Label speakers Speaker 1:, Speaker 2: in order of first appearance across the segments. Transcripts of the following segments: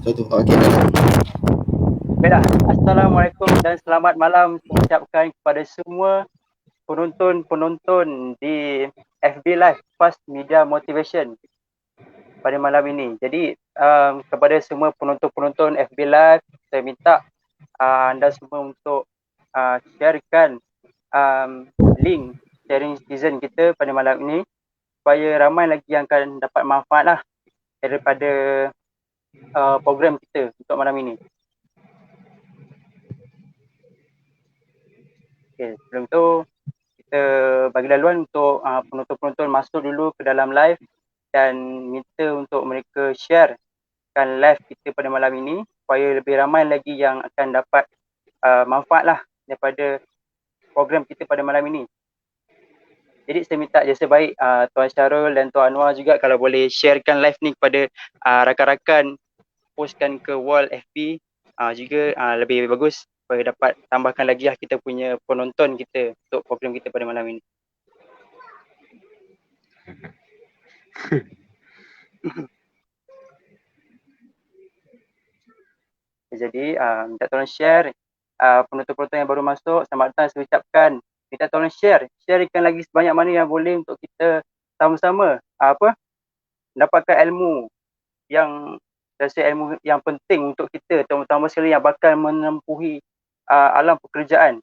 Speaker 1: Satu. Okey dah.
Speaker 2: Baiklah, Assalamualaikum dan selamat malam ucapkan kepada semua penonton-penonton di FB Live Fast Media Motivation pada malam ini. Jadi kepada semua penonton-penonton FB Live, saya minta anda semua untuk sharekan link sharing season kita pada malam ini supaya ramai lagi yang akan dapat manfaat lah daripada program kita untuk malam ini. Okay, sebelum tu kita bagi laluan untuk penonton-penonton masuk dulu ke dalam live dan minta untuk mereka sharekan live kita pada malam ini supaya lebih ramai lagi yang akan dapat manfaat lah daripada program kita pada malam ini. Jadi saya minta jasa baik Tuan Syarul dan Tuan Anwar juga kalau boleh sharekan live ni kepada rakan-rakan, postkan ke wall FB juga lebih bagus supaya dapat tambahkan lagi lah kita punya penonton kita untuk program kita pada malam ini. Jadi minta tolong share penonton-penonton yang baru masuk, selamat datang saya ucapkan. Minta tolong sharekan lagi sebanyak mana yang boleh untuk kita sama-sama dapatkan ilmu yang ilmu yang penting untuk kita, terutama sekali yang bakal menempuhi alam pekerjaan.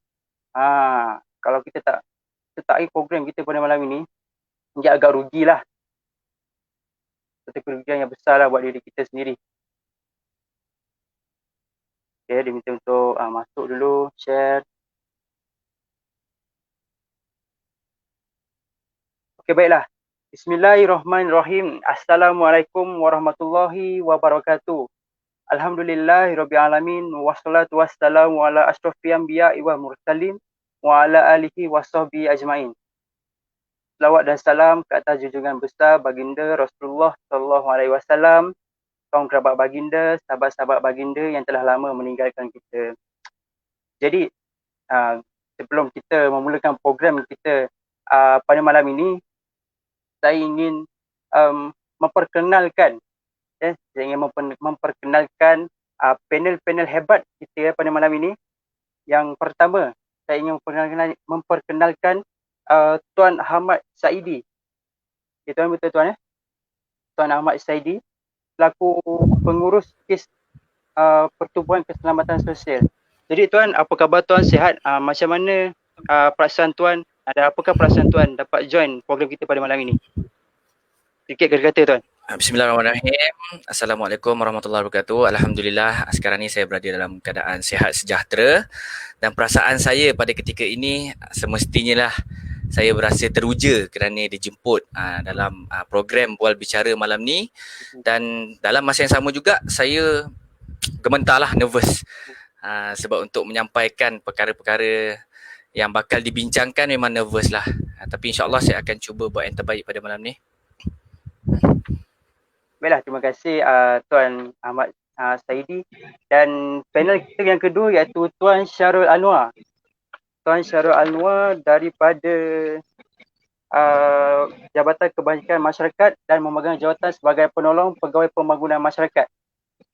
Speaker 2: Kalau kita tak program kita pada malam ini, dia agak rugilah. Satu kerugian yang besar lah buat diri kita sendiri. Okay, dia minta untuk masuk dulu, share. Okay, baiklah. Bismillahirrahmanirrahim. Assalamualaikum warahmatullahi wabarakatuh. Alhamdulillahirrabbilalamin. Wassalatu wassalamu ala ashrafil anbiya'i wa mursalin wa ala alihi wa sahbihi ajma'in. Selawat dan salam ke atas junjungan besar baginda Rasulullah sallallahu alaihi wasallam, kaum kerabat baginda, sahabat-sahabat baginda yang telah lama meninggalkan kita. Jadi sebelum kita memulakan program kita pada malam ini, saya ingin memperkenalkan panel-panel hebat kita pada malam ini. Yang pertama, saya ingin memperkenalkan Tuan Ahmad Saidi. Okay, Tuan betul Tuan ya? Tuan Ahmad Saidi selaku pengurus kes Pertubuhan Keselamatan Sosial. Jadi Tuan, apa khabar Tuan? Sihat? Macam mana perasaan Tuan? Apakah perasaan Tuan dapat join program kita pada malam ini? Sikit kata-kata Tuan.
Speaker 3: Bismillahirrahmanirrahim. Assalamualaikum warahmatullahi wabarakatuh. Alhamdulillah sekarang ni saya berada dalam keadaan sihat sejahtera dan perasaan saya pada ketika ini semestinya lah saya berasa teruja kerana dijemput dalam program Bual Bicara malam ni, dan dalam masa yang sama juga saya gemetar lah, nervous sebab untuk menyampaikan perkara-perkara yang bakal dibincangkan memang nervous lah, tapi insyaAllah saya akan cuba buat yang terbaik pada malam ni.
Speaker 2: Baiklah, terima kasih Tuan Ahmad Saidi. Dan panel kita yang kedua iaitu Tuan Syarul Anwar. Tuan Syarul Anwar daripada Jabatan Kebajikan Masyarakat dan memegang jawatan sebagai penolong pegawai pembangunan masyarakat.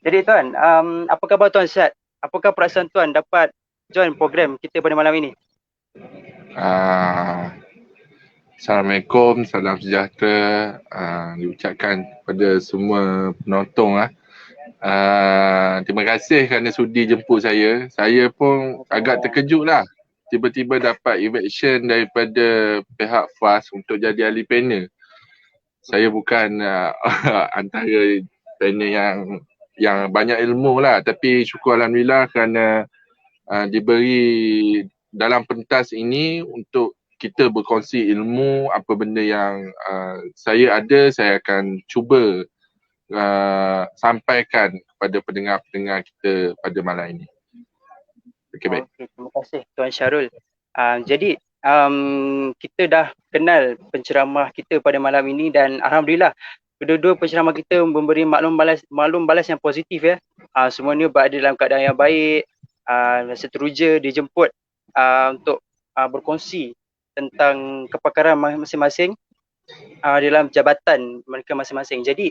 Speaker 2: Jadi Tuan, apa khabar Tuan, sihat? Apakah perasaan Tuan dapat join program kita pada malam ini?
Speaker 4: Assalamualaikum, salam sejahtera diucapkan kepada semua penonton terima kasih kerana sudi jemput saya. Saya pun agak terkejut lah tiba-tiba dapat invitation daripada pihak FAS untuk jadi ahli panel. Saya bukan antara panel yang banyak ilmu lah, tapi syukur Alhamdulillah kerana diberi dalam pentas ini untuk kita berkongsi ilmu, apa benda yang saya ada, saya akan cuba sampaikan kepada pendengar-pendengar kita pada malam ini. Okey, baik.
Speaker 2: Okay, terima kasih Tuan Syarul. Jadi kita dah kenal penceramah kita pada malam ini dan Alhamdulillah kedua-dua penceramah kita memberi maklum balas yang positif ya. Semuanya berada dalam keadaan yang baik, rasa teruja dijemput untuk berkongsi tentang kepakaran masing-masing dalam jabatan mereka masing-masing. Jadi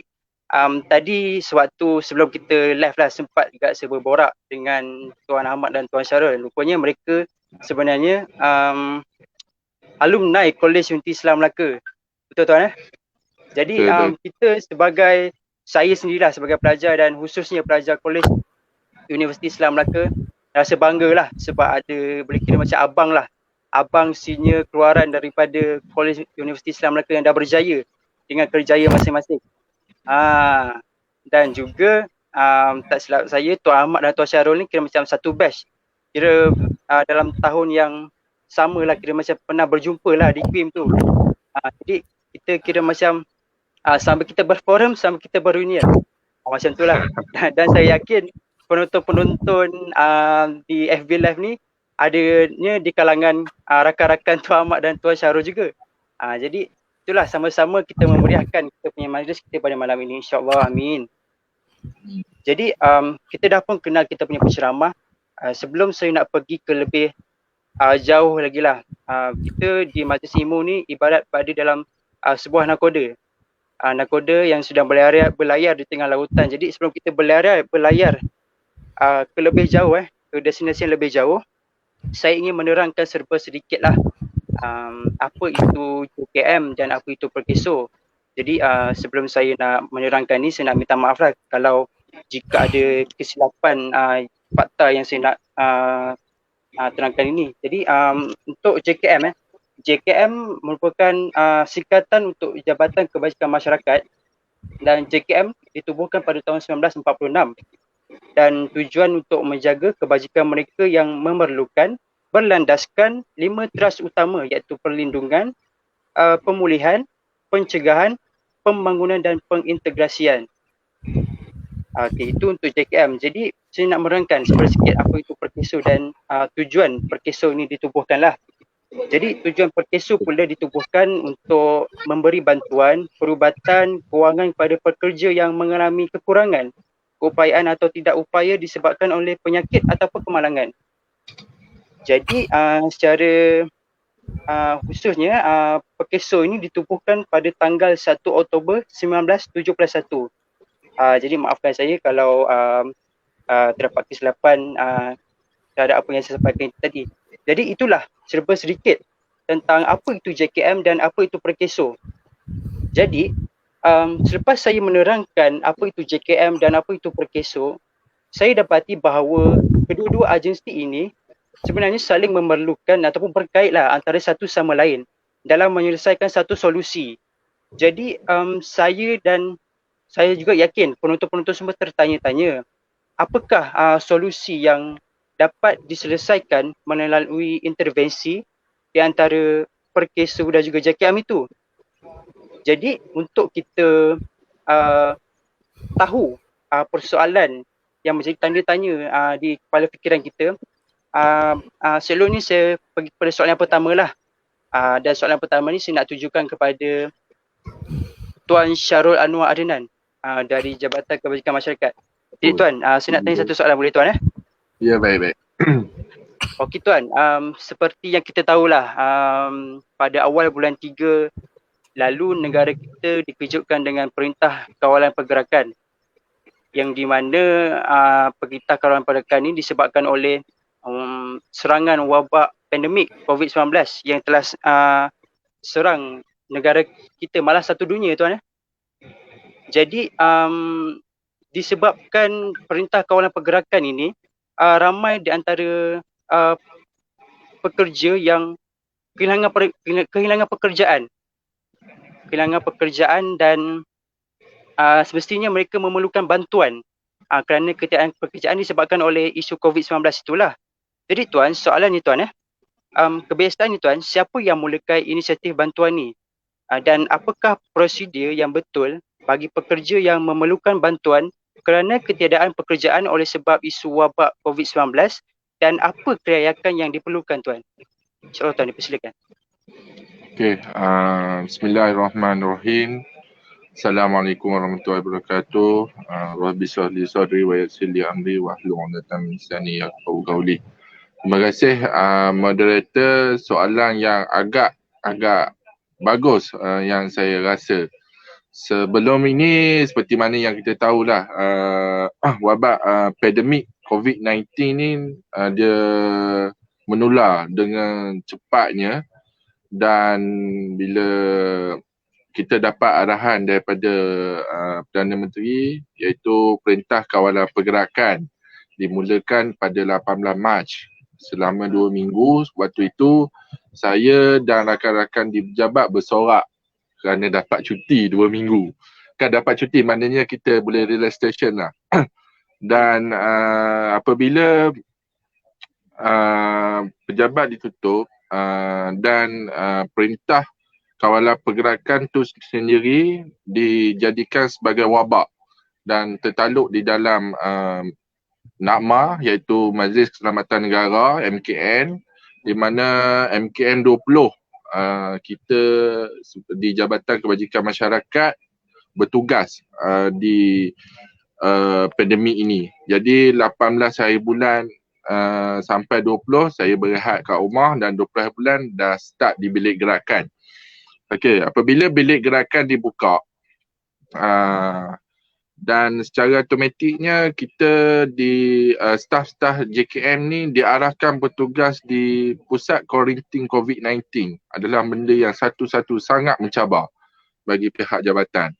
Speaker 2: Tadi sewaktu sebelum kita live lah sempat juga saya berborak dengan Tuan Ahmad dan Tuan Syarul. Rupanya mereka sebenarnya alumni Kolej Unity Islam Melaka. Betul Tuan Jadi
Speaker 4: Betul.
Speaker 2: kita sebagai, saya sendirilah sebagai pelajar dan khususnya pelajar Kolej Universiti Islam Melaka, rasa bangga lah sebab ada, boleh kira macam abang lah. Abang senior keluaran daripada Kolej Universiti Islam Melaka yang dah berjaya dengan kerjaya masing-masing. Dan juga tak silap saya, Tuan Ahmad dan Tuan Syarul ni kira macam satu batch. Kira dalam tahun yang sama lah, kira macam pernah berjumpa lah di KUIM tu. Jadi kita kira macam sambil kita berforum, sambil kita berunion. Macam tu lah. Dan saya yakin penonton-penonton di FB Live ni adanya di kalangan rakan-rakan Tuan Ahmad dan Tuan Syarul juga. Jadi itulah, sama-sama kita memeriahkan kita punya majlis kita pada malam ini, insyaAllah, amin. Jadi kita dah pun kenal kita punya penceramah. Sebelum saya nak pergi ke lebih jauh lagi lah, kita di Majlis Ilmu ni ibarat pada dalam sebuah nakoda. Nakoda yang sedang berlayar di tengah lautan. Jadi sebelum kita berlayar ke lebih jauh, ke destinasi yang lebih jauh, saya ingin menerangkan serba sedikit lah apa itu JKM dan apa itu Perkeso. Jadi sebelum saya nak menerangkan ni, saya nak minta maaf lah kalau jika ada kesilapan fakta yang saya nak terangkan ini. Jadi untuk JKM, JKM merupakan singkatan untuk Jabatan Kebajikan Masyarakat, dan JKM ditubuhkan pada tahun 1946 dan tujuan untuk menjaga kebajikan mereka yang memerlukan, berlandaskan 5 teras utama, iaitu perlindungan, pemulihan, pencegahan, pembangunan dan pengintegrasian. Itu untuk JKM. Jadi saya nak menerangkan sedikit apa itu Perkeso dan tujuan Perkeso ini ditubuhkan lah. Jadi tujuan Perkeso pula ditubuhkan untuk memberi bantuan, perubatan, kewangan kepada pekerja yang mengalami kekurangan, keupayaan atau tidak upaya disebabkan oleh penyakit ataupun kemalangan. Jadi secara khususnya Perkeso ini ditubuhkan pada tanggal 1 Oktober 1971. Jadi maafkan saya kalau terdapat kesilapan terhadap apa yang saya sampaikan tadi. Jadi itulah serba sedikit tentang apa itu JKM dan apa itu Perkeso. Jadi selepas saya menerangkan apa itu JKM dan apa itu Perkeso, saya dapati bahawa kedua-dua agensi ini sebenarnya saling memerlukan ataupun berkaitlah antara satu sama lain dalam menyelesaikan satu solusi. Jadi saya juga yakin penonton-penonton semua tertanya-tanya, apakah solusi yang dapat diselesaikan melalui intervensi di antara Perkeso dan juga JKM itu. Jadi untuk kita tahu persoalan yang menjadi tanda tanya di kepala fikiran kita, sebelum ni saya pergi pada soalan yang pertama lah. Dan soalan pertama ni saya nak tujukan kepada Tuan Syarul Anwar Adenan dari Jabatan Kebajikan Masyarakat. Jadi Tuan, saya nak tanya satu soalan, boleh Tuan?
Speaker 4: Ya, baik-baik.
Speaker 2: Okey Tuan, seperti yang kita tahulah, pada awal bulan 3 lalu negara kita dikejutkan dengan Perintah Kawalan Pergerakan, yang di mana Perintah Kawalan Pergerakan ini disebabkan oleh serangan wabak pandemik COVID-19 yang telah serang negara kita, malah satu dunia Tuan. Jadi disebabkan Perintah Kawalan Pergerakan ini, ramai di antara pekerja yang kehilangan pekerjaan dan semestinya mereka memerlukan bantuan kerana ketiadaan pekerjaan disebabkan oleh isu COVID-19 itulah. Jadi Tuan, soalan ni Tuan, kebiasaan ni Tuan, siapa yang mulakan inisiatif bantuan ni? Dan apakah prosedur yang betul bagi pekerja yang memerlukan bantuan kerana ketiadaan pekerjaan oleh sebab isu wabak COVID-19, dan apa kelayakan yang diperlukan Tuan? InsyaAllah Tuan, dipersilakan.
Speaker 4: Okey, bismillahirrahmanirrahim. Assalamualaikum warahmatullahi wabarakatuh. Rabbi shrah li sadri wa yassir li amri wahlul 'uqdatam min lisani yafqahu qawli. Terima kasih moderator, soalan yang agak bagus yang saya rasa. Sebelum ini seperti mana yang kita tahulah wabak pandemik COVID-19 ni dia menular dengan cepatnya, dan bila kita dapat arahan daripada Perdana Menteri iaitu Perintah Kawalan Pergerakan dimulakan pada 18 Mac selama 2 minggu. Waktu itu saya dan rakan-rakan di pejabat bersorak kerana dapat cuti 2 minggu. Kan dapat cuti maknanya kita boleh relaxation lah. Dan apabila pejabat ditutup dan perintah kawalan pergerakan tu sendiri dijadikan sebagai wabak dan tertaluk di dalam NAKMA iaitu Majlis Keselamatan Negara MKN, di mana MKN 20 kita di Jabatan Kebajikan Masyarakat bertugas di pandemik ini. Jadi 18 hari bulan sampai 20 saya berehat kat rumah, dan 20 hari bulan dah start di bilik gerakan. Okey, apabila bilik gerakan dibuka dan secara automatiknya kita di staf-staf JKM ni diarahkan bertugas di pusat kuarantin COVID-19. Adalah benda yang satu-satu sangat mencabar bagi pihak jabatan.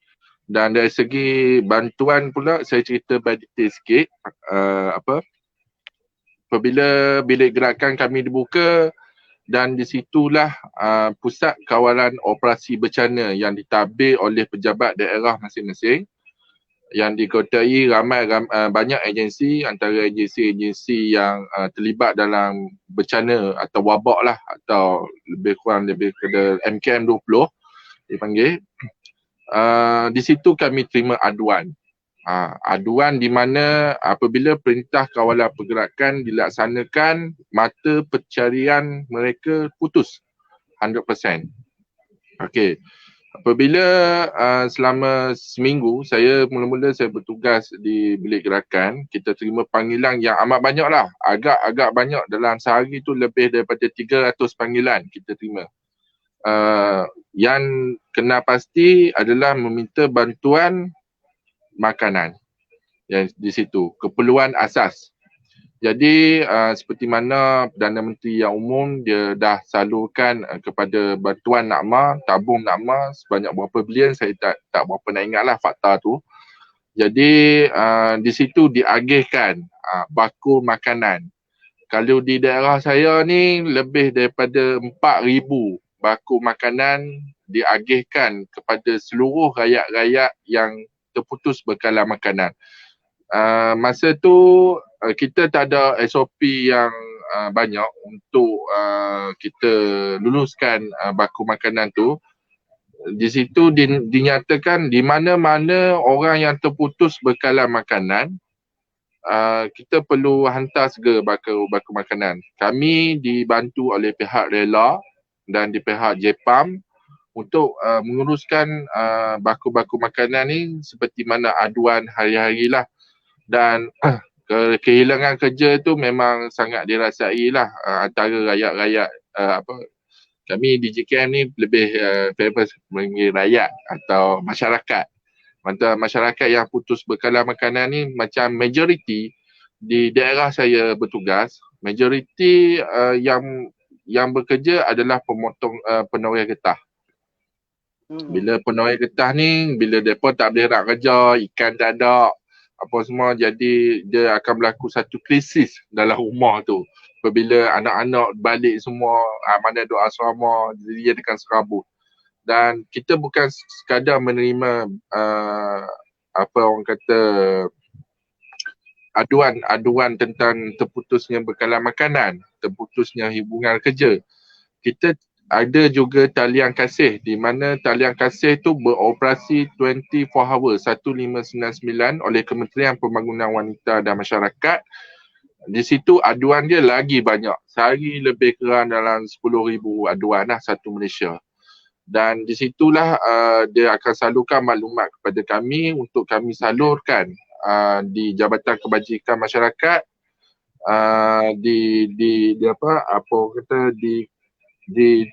Speaker 4: Dan dari segi bantuan pula, saya cerita by detail sikit. Apabila bilik gerakan kami dibuka, dan di situlah pusat kawalan operasi bencana yang ditadbir oleh pejabat daerah masing-masing, yang dikotai banyak agensi, antara agensi-agensi yang terlibat dalam bencana atau wabak lah, atau lebih kepada MKM 20 dipanggil. Di situ kami terima aduan. Aduan di mana apabila perintah kawalan pergerakan dilaksanakan, mata pencarian mereka putus 100%. Okey. Apabila selama seminggu mula-mula saya bertugas di bilik gerakan, kita terima panggilan yang amat banyak lah. Agak banyak, dalam sehari tu lebih daripada 300 panggilan kita terima. Yang kena pasti adalah meminta bantuan makanan yang di situ, keperluan asas. Jadi seperti mana Perdana Menteri yang umum dia dah salurkan kepada bantuan NAKMA, tabung NAKMA sebanyak berapa bilion, saya tak berapa nak ingat lah fakta tu. Jadi di situ diagihkan bakul makanan. Kalau di daerah saya ni lebih daripada 4,000 bakul makanan diagihkan kepada seluruh rakyat-rakyat yang terputus bekalan makanan. Masa tu kita tak ada SOP yang banyak untuk kita luluskan bakul makanan tu. Di situ dinyatakan di mana-mana orang yang terputus bekalan makanan, kita perlu hantar segera bakul makanan. Kami dibantu oleh pihak rela dan di pihak JPAM untuk menguruskan bakul makanan ni seperti mana aduan hari-hari lah. Dan kehilangan kerja tu memang sangat dirasai lah antara rakyat-rakyat. Kami di JKM ni lebih famous mengenai rakyat atau masyarakat. Masyarakat yang putus bekalan makanan ni macam majoriti di daerah saya bertugas, majoriti yang bekerja adalah pemotong penoreh getah. Bila penoreh getah ni, bila mereka tak boleh nak kerja, ikan tak ada, apa semua, jadi dia akan berlaku satu krisis dalam rumah tu. Apabila anak-anak balik semua, mana doa asrama, dia akan serabut. Dan kita bukan sekadar menerima orang kata aduan tentang terputusnya bekalan makanan, terputusnya hubungan kerja. Kita ada juga talian kasih, di mana talian kasih tu beroperasi 24 hours 1599 oleh Kementerian Pembangunan Wanita dan Masyarakat. Di situ aduan dia lagi banyak. Sehari lebih kurang dalam 10,000 aduan lah satu Malaysia. Dan di situlah dia akan salurkan maklumat kepada kami untuk kami salurkan di Jabatan Kebajikan Masyarakat,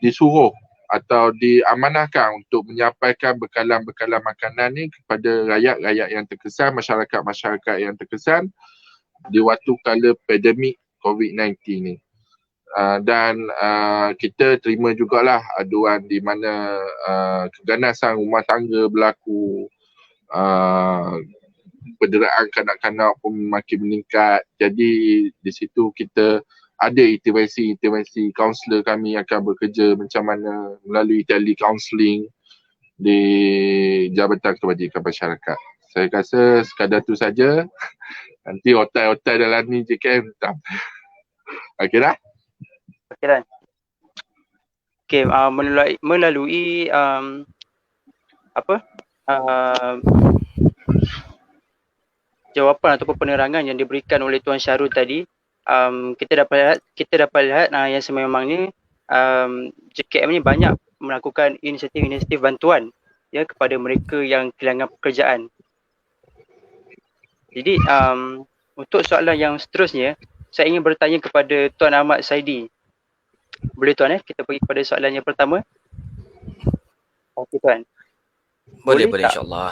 Speaker 4: disuruh atau diamanahkan untuk menyampaikan bekalan-bekalan makanan ni kepada rakyat-rakyat yang terkesan, masyarakat-masyarakat yang terkesan di waktu kala pandemik COVID-19 ni. Dan kita terima jugalah aduan di mana keganasan rumah tangga berlaku, penderaan kanak-kanak pun makin meningkat. Jadi di situ kita ada intervensi kaunselor kami akan bekerja macam mana melalui telecounselling di Jabatan Kebajikan Masyarakat. Saya rasa sekadar tu saja. Nanti otai-otai dalam ni JKM tak. Okey dah?
Speaker 2: Okey Dan. Okey, melalui jawapan ataupun penerangan yang diberikan oleh Tuan Syarul tadi, kita dapat lihat yang sememangnya JKM ni banyak melakukan inisiatif bantuan ya kepada mereka yang kehilangan pekerjaan. Jadi untuk soalan yang seterusnya, saya ingin bertanya kepada Tuan Ahmad Saidi. Boleh Tuan kita pergi kepada soalan yang pertama? Okey Tuan.
Speaker 3: Boleh insya-Allah.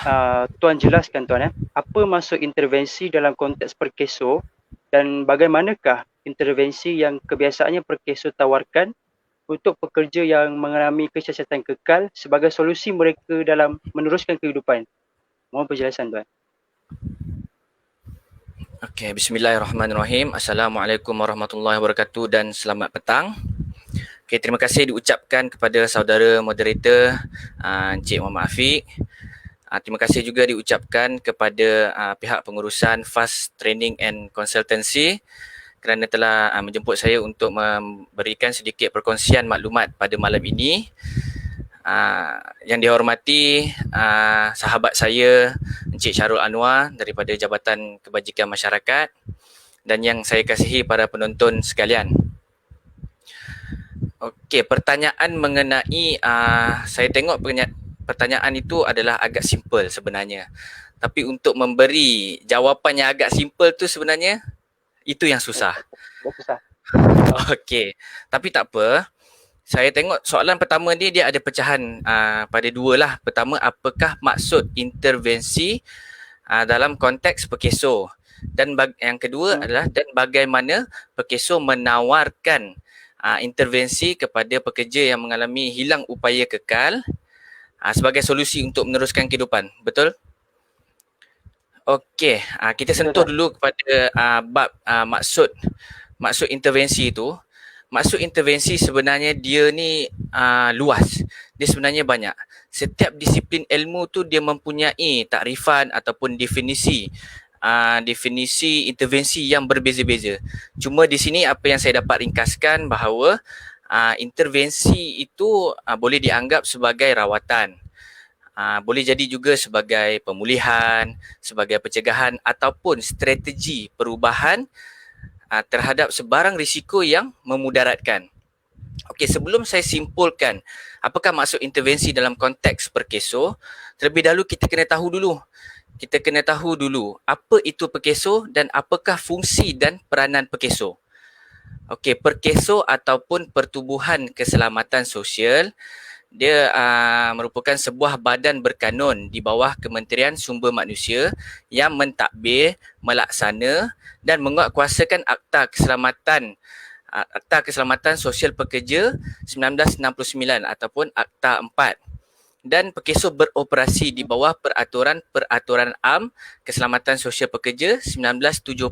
Speaker 2: Tuan jelaskan Tuan apa maksud intervensi dalam konteks perkeso dan bagaimanakah intervensi yang kebiasaannya perkeso tawarkan untuk pekerja yang mengalami kecacatan kekal sebagai solusi mereka dalam meneruskan kehidupan. Mohon penjelasan Tuan.
Speaker 3: Okey, bismillahirrahmanirrahim. Assalamualaikum warahmatullahi wabarakatuh dan selamat petang. Okey, terima kasih diucapkan kepada saudara moderator Encik Muhammad Afiq. Terima kasih juga diucapkan kepada pihak pengurusan Fast Training and Consultancy kerana telah menjemput saya untuk memberikan sedikit perkongsian maklumat pada malam ini. Yang dihormati sahabat saya Encik Syarul Anwar daripada Jabatan Kebajikan Masyarakat dan yang saya kasihi para penonton sekalian. Okey, pertanyaan mengenai saya tengok pertanyaan itu adalah agak simple sebenarnya. Tapi untuk memberi jawapan yang agak simple tu sebenarnya itu yang susah.
Speaker 2: Susah.
Speaker 3: Okey, tapi tak apa. Saya tengok soalan pertama ni dia ada pecahan pada dua lah. Pertama, apakah maksud intervensi dalam konteks perkeso? Dan yang kedua adalah dan bagaimana perkeso menawarkan intervensi kepada pekerja yang mengalami hilang upaya kekal sebagai solusi untuk meneruskan kehidupan. Betul? Okey, kita sentuh dulu kepada bab maksud intervensi itu. Maksud intervensi sebenarnya dia ni luas. Dia sebenarnya banyak. Setiap disiplin ilmu tu dia mempunyai takrifan ataupun definisi intervensi yang berbeza-beza. Cuma di sini apa yang saya dapat ringkaskan bahawa intervensi itu boleh dianggap sebagai rawatan. Boleh jadi juga sebagai pemulihan, sebagai pencegahan ataupun strategi perubahan terhadap sebarang risiko yang memudaratkan. Okey, sebelum saya simpulkan apakah maksud intervensi dalam konteks perkeso, terlebih dahulu kita kena tahu dulu apa itu perkeso dan apakah fungsi dan peranan perkeso. Okey, perkeso ataupun Pertubuhan Keselamatan Sosial dia merupakan sebuah badan berkanun di bawah Kementerian Sumber Manusia yang mentadbir, melaksana dan menguatkuasakan Akta Keselamatan Sosial Pekerja 1969 ataupun Akta 4. Dan perkeso beroperasi di bawah Peraturan Am Keselamatan Sosial Pekerja 1971.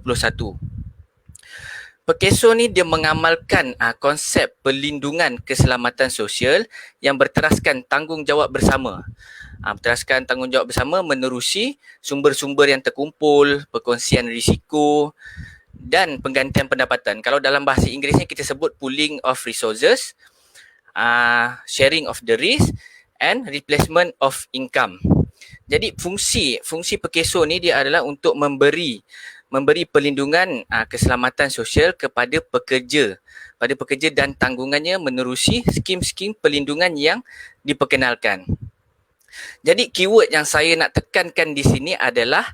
Speaker 3: Perkeso ni dia mengamalkan konsep perlindungan keselamatan sosial yang berteraskan tanggungjawab bersama. Berteraskan tanggungjawab bersama menerusi sumber-sumber yang terkumpul, perkongsian risiko dan penggantian pendapatan. Kalau dalam bahasa Inggerisnya kita sebut pooling of resources, sharing of the risk and replacement of income. Jadi fungsi perkeso ni dia adalah untuk memberi perlindungan keselamatan sosial kepada pekerja dan tanggungannya menerusi skim-skim perlindungan yang diperkenalkan. Jadi keyword yang saya nak tekankan di sini adalah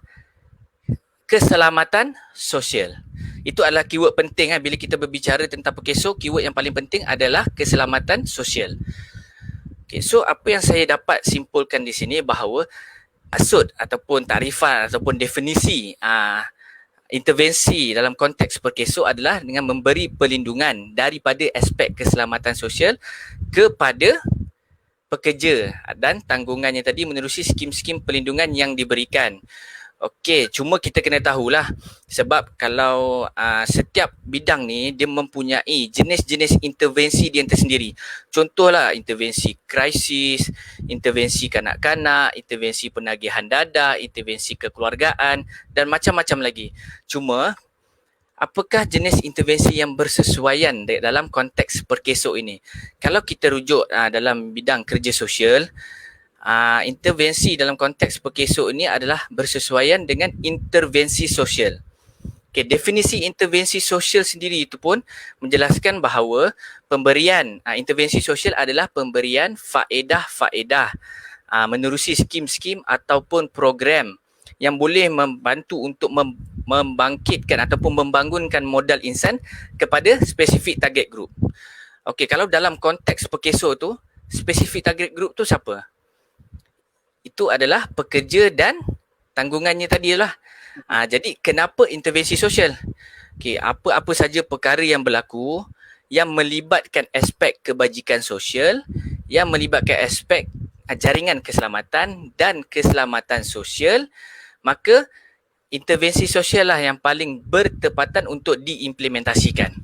Speaker 3: keselamatan sosial. Itu adalah keyword penting bila kita berbicara tentang perkeso. Keyword yang paling penting adalah keselamatan sosial. Okay, so apa yang saya dapat simpulkan di sini bahawa maksud ataupun tarifan ataupun definisi intervensi dalam konteks perkesok adalah dengan memberi perlindungan daripada aspek keselamatan sosial kepada pekerja dan tanggungannya tadi menerusi skim-skim perlindungan yang diberikan. Okey, cuma kita kena tahulah sebab kalau setiap bidang ni dia mempunyai jenis-jenis intervensi dia tersendiri. Contohlah intervensi krisis, intervensi kanak-kanak, intervensi penagihan dadah, intervensi kekeluargaan dan macam-macam lagi. Cuma apakah jenis intervensi yang bersesuaian dalam konteks perkesok ini? Kalau kita rujuk dalam bidang kerja sosial, intervensi dalam konteks perkesok ini adalah bersesuaian dengan intervensi sosial. Okay, definisi intervensi sosial sendiri itu pun menjelaskan bahawa pemberian intervensi sosial adalah pemberian faedah-faedah menerusi skim-skim ataupun program yang boleh membantu untuk membangkitkan ataupun membangunkan modal insan kepada spesifik target group. Okey, kalau dalam konteks perkesok tu, spesifik target group tu siapa? Itu adalah pekerja dan tanggungannya tadi lah. Jadi kenapa intervensi sosial? Okey, apa-apa saja perkara yang berlaku yang melibatkan aspek kebajikan sosial, yang melibatkan aspek jaringan keselamatan dan keselamatan sosial, maka intervensi sosial lah yang paling bertepatan untuk diimplementasikan.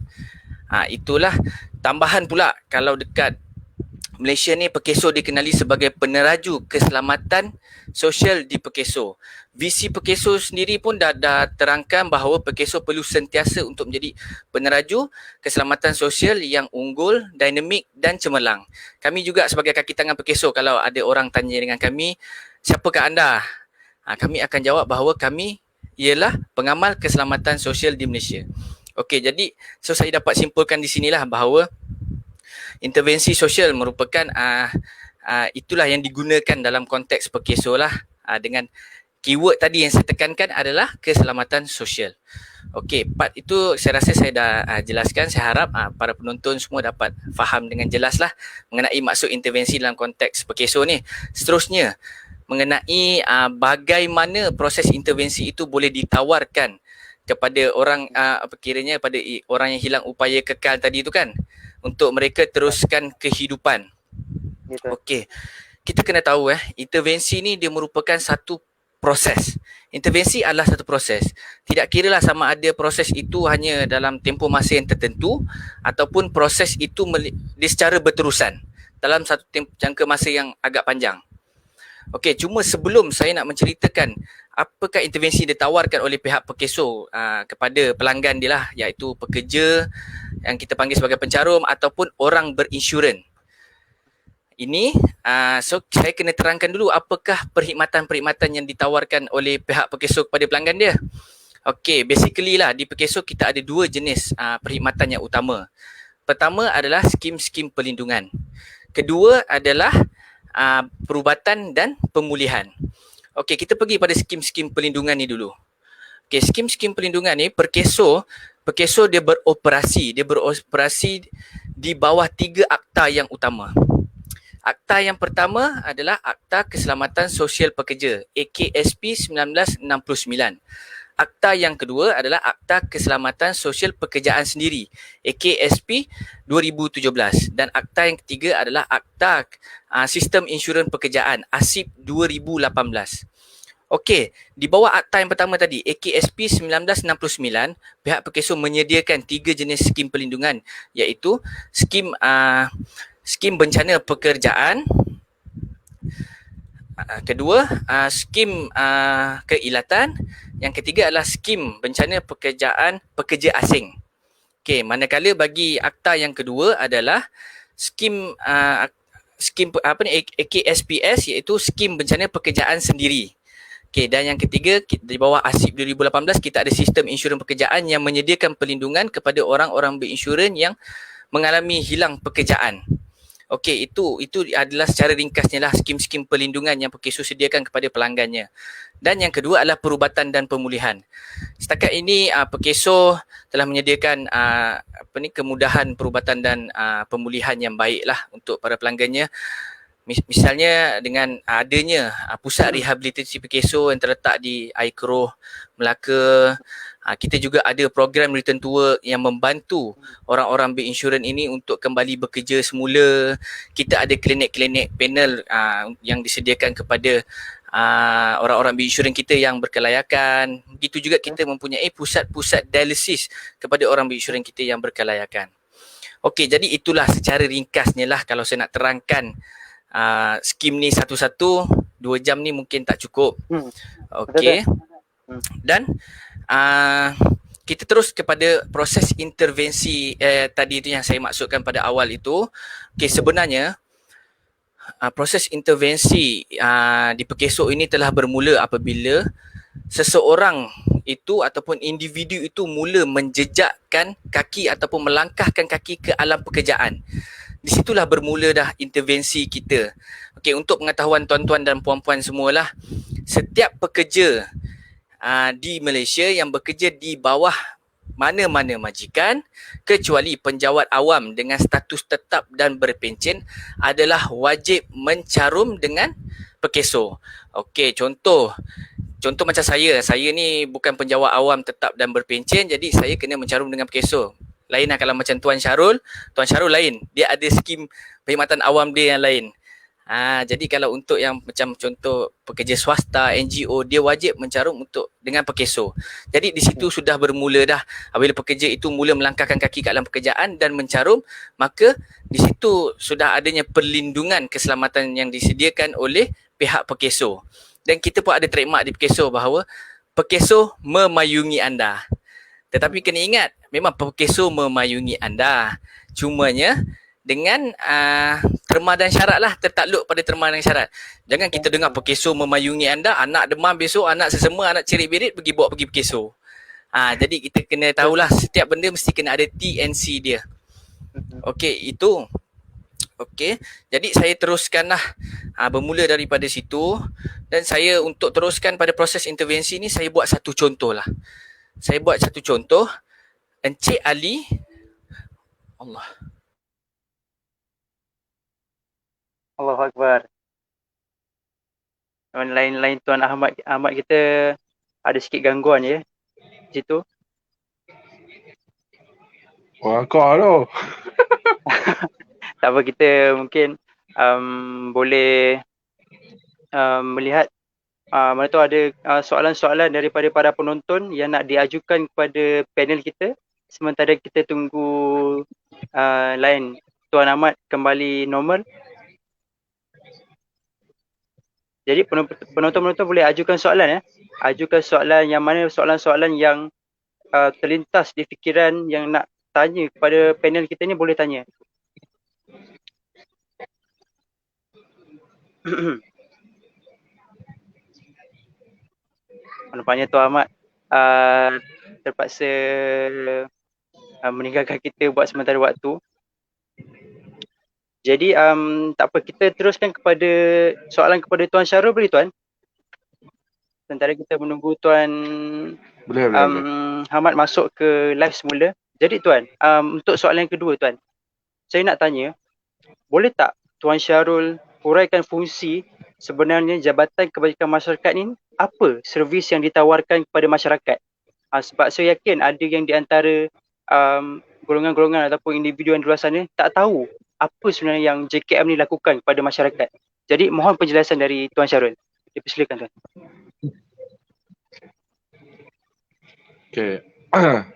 Speaker 3: Itulah tambahan pula kalau dekat Malaysia ni perkesok dikenali sebagai peneraju keselamatan sosial di perkesok. Visi perkesok sendiri pun dah terangkan bahawa perkesok perlu sentiasa untuk menjadi peneraju keselamatan sosial yang unggul, dinamik dan cemerlang. Kami juga sebagai kaki tangan perkesok, kalau ada orang tanya dengan kami, siapakah anda? Kami akan jawab bahawa kami ialah pengamal keselamatan sosial di Malaysia. Okey, jadi saya dapat simpulkan di sinilah bahawa intervensi sosial merupakan itulah yang digunakan dalam konteks perkesok lah, dengan keyword tadi yang saya tekankan adalah keselamatan sosial. Okey, part itu saya rasa saya dah jelaskan. Saya harap para penonton semua dapat faham dengan jelas lah mengenai maksud intervensi dalam konteks perkesok ni. Seterusnya, mengenai bagaimana proses intervensi itu boleh ditawarkan kepada orang kiranya pada orang yang hilang upaya kekal tadi tu kan, untuk mereka teruskan kehidupan. Okey, kita kena tahu intervensi ni dia merupakan satu proses. Intervensi adalah satu proses. Tidak kiralah sama ada proses itu hanya dalam tempoh masa yang tertentu ataupun proses itu dia secara berterusan dalam satu jangka masa yang agak panjang. Okey, cuma sebelum saya nak menceritakan apakah intervensi ditawarkan oleh pihak perkesok kepada pelanggan dia lah, iaitu pekerja yang kita panggil sebagai pencarum ataupun orang berinsurans. Ini, so saya kena terangkan dulu apakah perkhidmatan-perkhidmatan yang ditawarkan oleh pihak perkesok kepada pelanggan dia. Okey, basically lah di perkesok kita ada dua jenis perkhidmatan yang utama. Pertama adalah skim-skim perlindungan. Kedua adalah perubatan dan pemulihan. Okey, kita pergi pada skim-skim perlindungan ni dulu. Okey, skim-skim perlindungan ni perkesok dia beroperasi di bawah 3 akta yang utama. Akta yang pertama adalah Akta Keselamatan Sosial Pekerja AKSP 1969. Akta yang kedua adalah Akta Keselamatan Sosial Pekerjaan Sendiri AKSP 2017 dan akta yang ketiga adalah Akta Sistem Insurans Pekerjaan ASIP 2018. Okey, di bawah akta yang pertama tadi AKSP 1969, pihak perkesok menyediakan 3 jenis skim perlindungan, iaitu skim bencana pekerjaan, kedua skim keilatan, yang ketiga adalah skim bencana pekerjaan pekerja asing. Okey, manakala bagi akta yang kedua adalah skim AKSPS, iaitu skim bencana pekerjaan sendiri. Okey, dan yang ketiga di bawah ASIP 2018 kita ada sistem insurans pekerjaan yang menyediakan perlindungan kepada orang-orang berinsurans yang mengalami hilang pekerjaan. Okey, itu adalah secara ringkasnya lah skim-skim perlindungan yang perkesok sediakan kepada pelanggannya. Dan yang kedua adalah perubatan dan pemulihan. Setakat ini perkesok telah menyediakan kemudahan perubatan dan pemulihan yang baiklah untuk para pelanggannya. Misalnya dengan adanya pusat rehabilitasi Pekeso yang terletak di Aikroh, Melaka, kita juga ada program return to work yang membantu orang-orang berinsurans ini untuk kembali bekerja semula. Kita ada klinik-klinik panel yang disediakan kepada orang-orang berinsurans kita yang berkelayakan. Begitu juga kita mempunyai pusat-pusat dialisis kepada orang berinsurans kita yang berkelayakan. Okey, jadi itulah secara ringkasnya lah kalau saya nak terangkan skim ni satu-satu. 2 jam ni mungkin tak cukup. Okey. Dan kita terus kepada proses intervensi tadi itu yang saya maksudkan pada awal itu. Okey, sebenarnya proses intervensi di Pekeso ini telah bermula apabila seseorang itu ataupun individu itu mula menjejakkan kaki ataupun melangkahkan kaki ke alam pekerjaan. Di situlah bermula dah intervensi kita. Okey, untuk pengetahuan tuan-tuan dan puan-puan semualah, setiap pekerja di Malaysia yang bekerja di bawah mana-mana majikan kecuali penjawat awam dengan status tetap dan berpencen adalah wajib mencarum dengan Pekeso. Okey, contoh macam saya ni bukan penjawat awam tetap dan berpencen, jadi saya kena mencarum dengan Pekeso. Lain lah kalau macam Tuan Syarul lain. Dia ada skim perkhidmatan awam dia yang lain. Jadi kalau untuk yang macam contoh pekerja swasta, NGO, dia wajib mencarum dengan Pekeso. Jadi di situ sudah bermula dah. Apabila pekerja itu mula melangkahkan kaki ke dalam pekerjaan dan mencarum, maka di situ sudah adanya perlindungan keselamatan yang disediakan oleh pihak Pekeso. Dan kita pun ada trademark di Pekeso bahawa Pekeso memayungi anda. Tetapi kena ingat, memang Pekeso memayungi anda. Cumanya dengan terma dan syarat lah, tertakluk pada terma dan syarat. Jangan kita dengar Pekeso memayungi anda, anak demam besok, anak sesama, anak cerit-berit pergi Pekeso. Jadi kita kena tahulah setiap benda mesti kena ada TNC dia. Okey, itu. Okey, jadi saya teruskanlah bermula daripada situ, dan saya untuk teruskan pada proses intervensi ni saya buat satu contoh lah. Saya buat satu contoh. Encik Ali,
Speaker 2: Allahu Akbar. Lain-lain Tuan Ahmad kita ada sikit gangguan ya di situ.
Speaker 4: Orang kau tu.
Speaker 2: Tak apa, kita mungkin boleh melihat mana tu ada soalan-soalan daripada para penonton yang nak diajukan kepada panel kita sementara kita tunggu line Tuan Ahmad kembali normal. Jadi penonton-penonton boleh ajukan soalan ya. Ajukan soalan yang mana soalan-soalan yang terlintas di fikiran yang nak tanya kepada panel kita ni, boleh tanya. Nampaknya Tuan Ahmad terpaksa meninggalkan kita buat sementara waktu. Jadi tak apa, kita teruskan kepada soalan kepada Tuan Syarul, boleh Tuan? Sementara kita menunggu Tuan
Speaker 4: Boleh.
Speaker 2: Ahmad masuk ke live semula. Jadi Tuan, untuk soalan yang kedua Tuan, saya nak tanya, boleh tak Tuan Syarul huraikan fungsi sebenarnya Jabatan Kebajikan Masyarakat ni apa servis yang ditawarkan kepada masyarakat? Sebab saya yakin ada yang di antara golongan-golongan ataupun individu yang di luar sana tak tahu apa sebenarnya yang JKM ni lakukan kepada masyarakat. Jadi mohon penjelasan dari Tuan Syarul. Dipersilakan Tuan.
Speaker 4: Okay.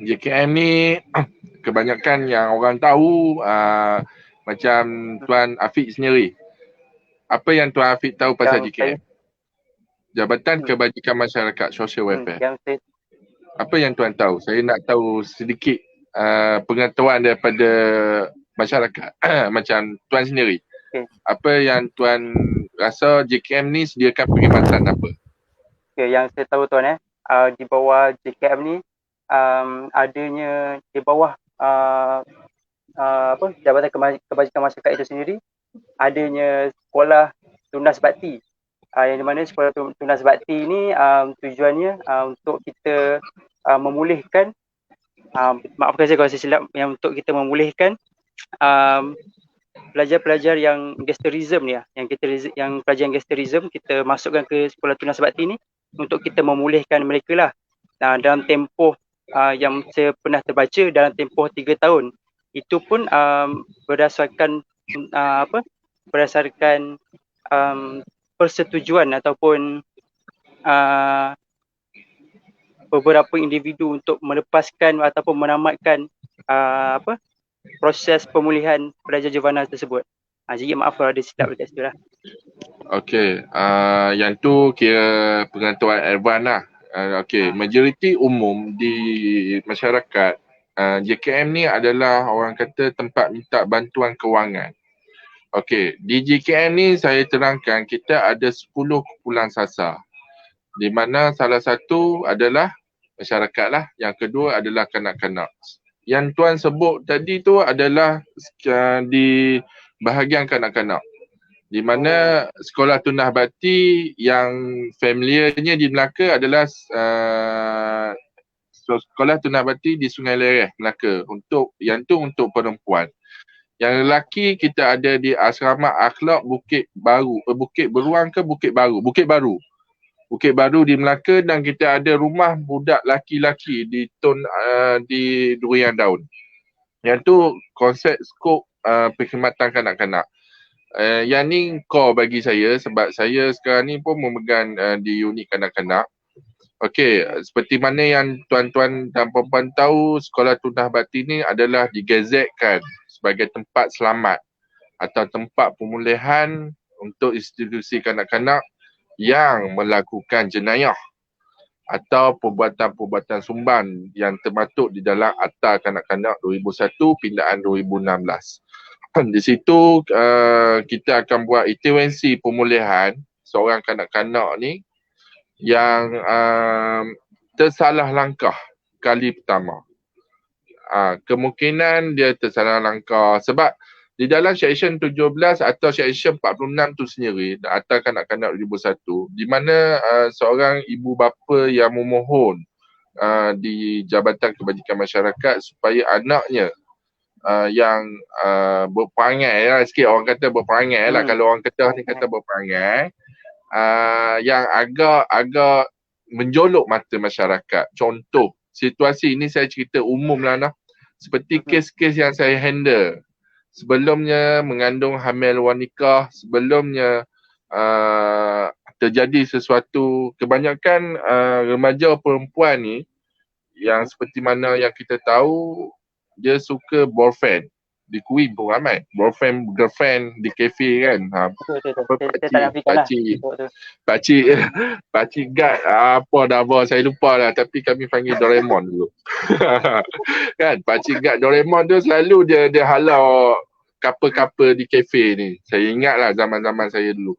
Speaker 4: JKM ni kebanyakan yang orang tahu macam Tuan Afiq sendiri. Apa yang Tuan Afiq tahu pasal JKM? Jabatan Kebajikan Masyarakat, Social Welfare. Apa yang Tuan tahu? Saya nak tahu sedikit pengetahuan daripada masyarakat. Macam Tuan sendiri. Apa yang Tuan rasa JKM ni sediakan perkhidmatan apa?
Speaker 2: Okay, yang saya tahu Tuan di bawah JKM ni adanya di bawah Jabatan Kebajikan Masyarakat itu sendiri adanya sekolah tunas bakti. Yang di mana sekolah tunas bakti ni tujuannya untuk kita memulihkan, maafkan saya kalau saya silap, yang untuk kita memulihkan pelajar-pelajar yang gangsterism ni yang pelajar gangsterism kita masukkan ke sekolah tunas bakti ni untuk kita memulihkan mereka lah. Dalam tempoh yang saya pernah terbaca dalam tempoh 3 tahun. Itu pun berdasarkan persetujuan ataupun beberapa individu untuk melepaskan ataupun menamatkan proses pemulihan pelajar juvenile tersebut. Jadi maaf kalau ada silap dekat situ lah.
Speaker 4: Okey, yang tu kira pengantuan advance lah. Okey, majoriti umum di masyarakat JKM ni adalah orang kata tempat minta bantuan kewangan. Okey, di JKM ni saya terangkan kita ada 10 kumpulan sasar. Di mana salah satu adalah masyarakat lah, yang kedua adalah kanak-kanak. Yang tuan sebut tadi tu adalah di bahagian kanak-kanak. Di mana sekolah tunah bakti yang familiarnya di Melaka adalah sekolah tunah bakti di Sungai Lereh, Melaka. Untuk perempuan. Yang lelaki kita ada di asrama akhlak Bukit Baru, Bukit Beruang ke Bukit Baru? Bukit Baru. Bukit Baru di Melaka, dan kita ada rumah budak laki-laki di Durian Daun. Yang tu konsep skop perkhidmatan kanak-kanak. Yang ni core bagi saya sebab saya sekarang ni pun memegang di unit kanak-kanak. Okey, seperti mana yang tuan-tuan dan puan-puan tahu, sekolah tunah bakti ni adalah digazetkan sebagai tempat selamat atau tempat pemulihan untuk institusi kanak-kanak yang melakukan jenayah atau perbuatan-perbuatan sumban yang termaktub di dalam Akta Kanak-kanak 2001 pindaan 2016. Di situ kita akan buat intervensi pemulihan seorang kanak-kanak ni yang tersalah langkah kali pertama. Kemungkinan dia tersalah langkah sebab di dalam Seksyen 17 atau Seksyen 46 tu sendiri, Akta Kanak-kanak 2001, di mana seorang ibu bapa yang memohon di Jabatan Kebajikan Masyarakat supaya anaknya yang berperangai lah sikit, orang kata berperangai lah, kalau orang Kedah ni kata berperangai, yang agak menjolok mata masyarakat. Contoh, situasi ini saya cerita umum lah nah. Seperti kes-kes yang saya handle. Sebelumnya mengandung hamil wanita, sebelumnya terjadi sesuatu, kebanyakan remaja perempuan ni yang seperti mana yang kita tahu, dia suka boyfriend. Di Queen pun ramai boyfriend, girlfriend di kafe kan. Pakcik guard apa nama saya lupa lah, tapi kami panggil Doraemon dulu. Kan pakcik guard Doraemon tu selalu dia halau couple-couple di kafe ni. Saya ingat lah zaman-zaman saya dulu.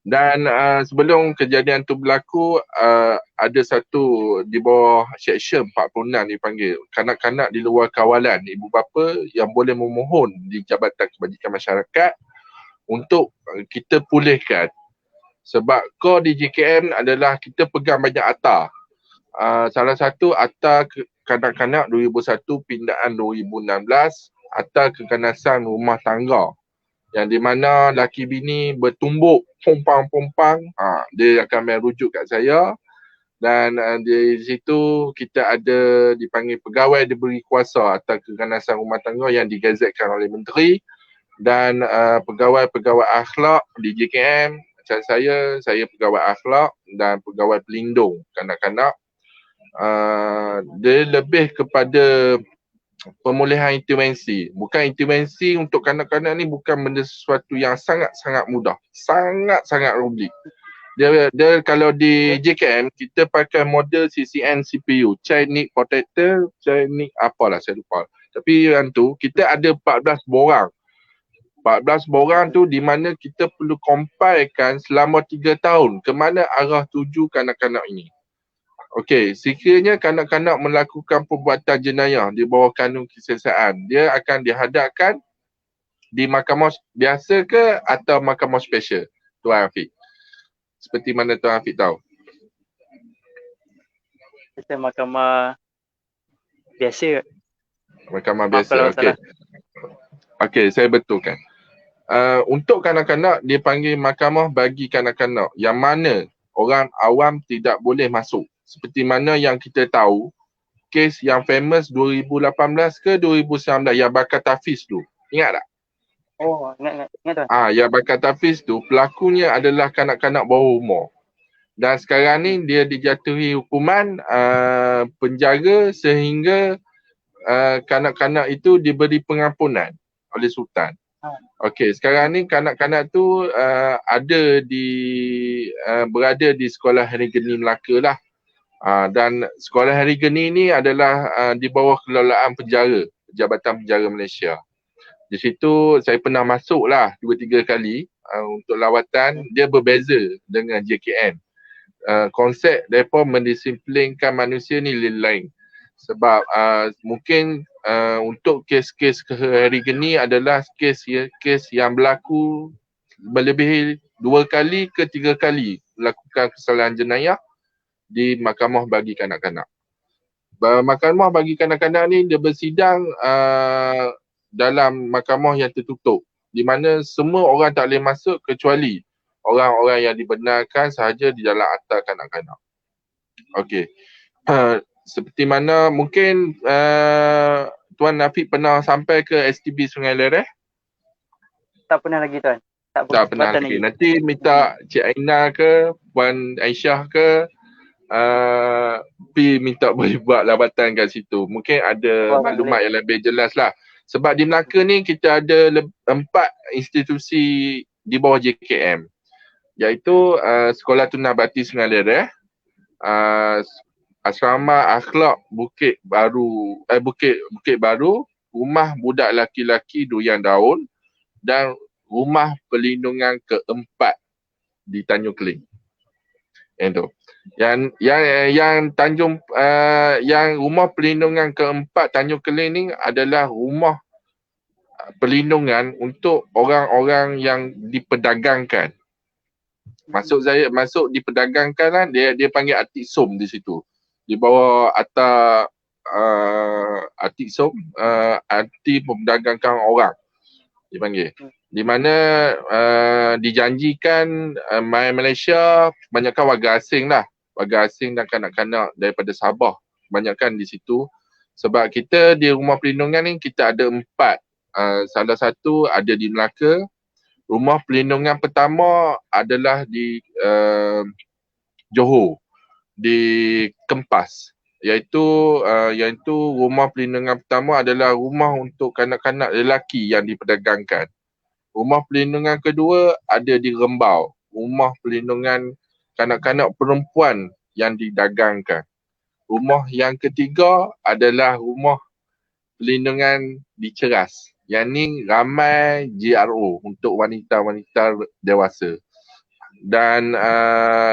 Speaker 4: Dan sebelum kejadian tu berlaku, ada satu di bawah Seksyen 46 dipanggil kanak-kanak di luar kawalan ibu bapa yang boleh memohon di Jabatan Kebajikan Masyarakat untuk kita pulihkan. Sebab core di JKM adalah kita pegang banyak akta. Salah satu akta kanak-kanak 2001 pindaan 2016, akta keganasan rumah tangga yang di mana laki bini bertumbuk pompang-pompang, dia akan merujuk kat saya. Dan di situ kita ada dipanggil pegawai diberi kuasa atas keganasan rumah tangga yang digazetkan oleh menteri, dan pegawai-pegawai akhlak di JKM macam saya pegawai akhlak dan pegawai pelindung kanak-kanak. Dia lebih kepada pemulihan intervensi. Bukan intervensi untuk kanak-kanak ni bukan benda sesuatu yang sangat-sangat mudah. Sangat-sangat rumit. Dia kalau di JKM kita pakai model CCN CPU, Child Need Protector, Child Need apalah saya lupa. Tapi yang tu kita ada 14 borang. 14 borang tu di mana kita perlu compilekan selama 3 tahun ke mana arah tuju kanak-kanak ini. Okey, sekiranya kanak-kanak melakukan perbuatan jenayah di bawah kanun kesiasaan, dia akan dihadapkan di mahkamah biasa ke atau mahkamah special, Tuan Afiq? Seperti mana Tuan Afiq tahu?
Speaker 2: Kita mahkamah biasa.
Speaker 4: Mahkamah biasa, okey. Okey, saya betulkan. untuk kanak-kanak dia panggil mahkamah bagi kanak-kanak yang mana orang awam tidak boleh masuk. Seperti mana yang kita tahu kes yang famous 2018 ke 2019 yang bakar Tafiz tu. Ingat tak?
Speaker 2: Oh, ingat tuan.
Speaker 4: Yang bakar Tafiz tu pelakunya adalah kanak-kanak bawah umur. Dan sekarang ni dia dijatuhi hukuman penjara sehingga kanak-kanak itu diberi pengampunan oleh Sultan. Okey, sekarang ni kanak-kanak tu berada di Sekolah Hari Geni Melaka lah. Dan Sekolah Hari Geni ni adalah di bawah kelolaan penjara, Jabatan Penjara Malaysia. Di situ saya pernah masuk lah 2-3 kali untuk lawatan. Dia berbeza dengan JKM. Konsep mereka mendisiplinkan manusia ni lain. Sebab mungkin untuk kes-kes Hari Geni adalah kes yang berlaku melebihi 2 kali ke 3 kali melakukan kesalahan jenayah di mahkamah bagi kanak-kanak. Mahkamah bagi kanak-kanak ni dia bersidang dalam mahkamah yang tertutup, di mana semua orang tak boleh masuk kecuali orang-orang yang dibenarkan sahaja di dalam akta kanak-kanak. Okey. Seperti mana mungkin Tuan Nafiq pernah sampai ke STB Sungai Lereh?
Speaker 2: Tak pernah lagi tuan.
Speaker 4: Tak pernah lagi. Nanti minta Cik Aina ke Puan Aisyah ke pergi minta boleh buat lawatan kat situ. Mungkin ada maklumat yang lebih jelas lah. Sebab di Melaka ni kita ada 4 institusi di bawah JKM. Iaitu Sekolah Tunabakti Sungai Lereh, Asrama Akhlak Bukit Baru, Rumah Budak Laki-laki Durian Daun dan Rumah Perlindungan keempat di Tanjung Keling. Itu. Yang Rumah Perlindungan keempat Tanjung Keling ni adalah rumah perlindungan untuk orang-orang yang diperdagangkan. Masuk diperdagangkan lah, dia panggil Atik Som di situ. Di bawah atas Atik Som, anti memperdagangkan orang dipanggil. Di mana dijanjikan Malaysia kebanyakan warga asing lah. Warga asing dan kanak-kanak daripada Sabah kebanyakan di situ. Sebab kita di rumah perlindungan ni kita ada 4. Salah satu ada di Melaka. Rumah perlindungan pertama adalah di Johor, di Kempas. Iaitu rumah perlindungan pertama adalah rumah untuk kanak-kanak lelaki yang diperdagangkan. Rumah perlindungan kedua ada di Rembau, rumah perlindungan kanak-kanak perempuan yang didagangkan. Rumah yang ketiga adalah rumah perlindungan di Ceras. Yang ni ramai GRO untuk wanita-wanita dewasa. Dan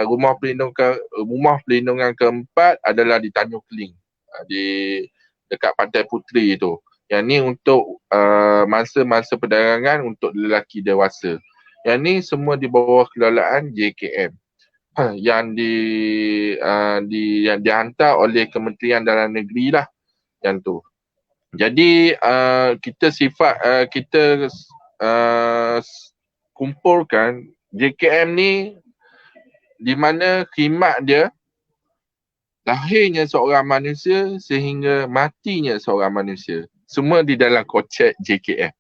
Speaker 4: rumah perlindungan keempat adalah di Tanjung Keling, dekat Pantai Puteri tu. Yang ni untuk masa-masa perdagangan untuk lelaki dewasa. Yang ni semua di bawah kelolaan JKM yang dihantar oleh Kementerian Dalam Negeri lah yang tu. Jadi kita kumpulkan JKM ni di mana khidmat dia lahirnya seorang manusia sehingga matinya seorang manusia. Semua di dalam konsep JKM,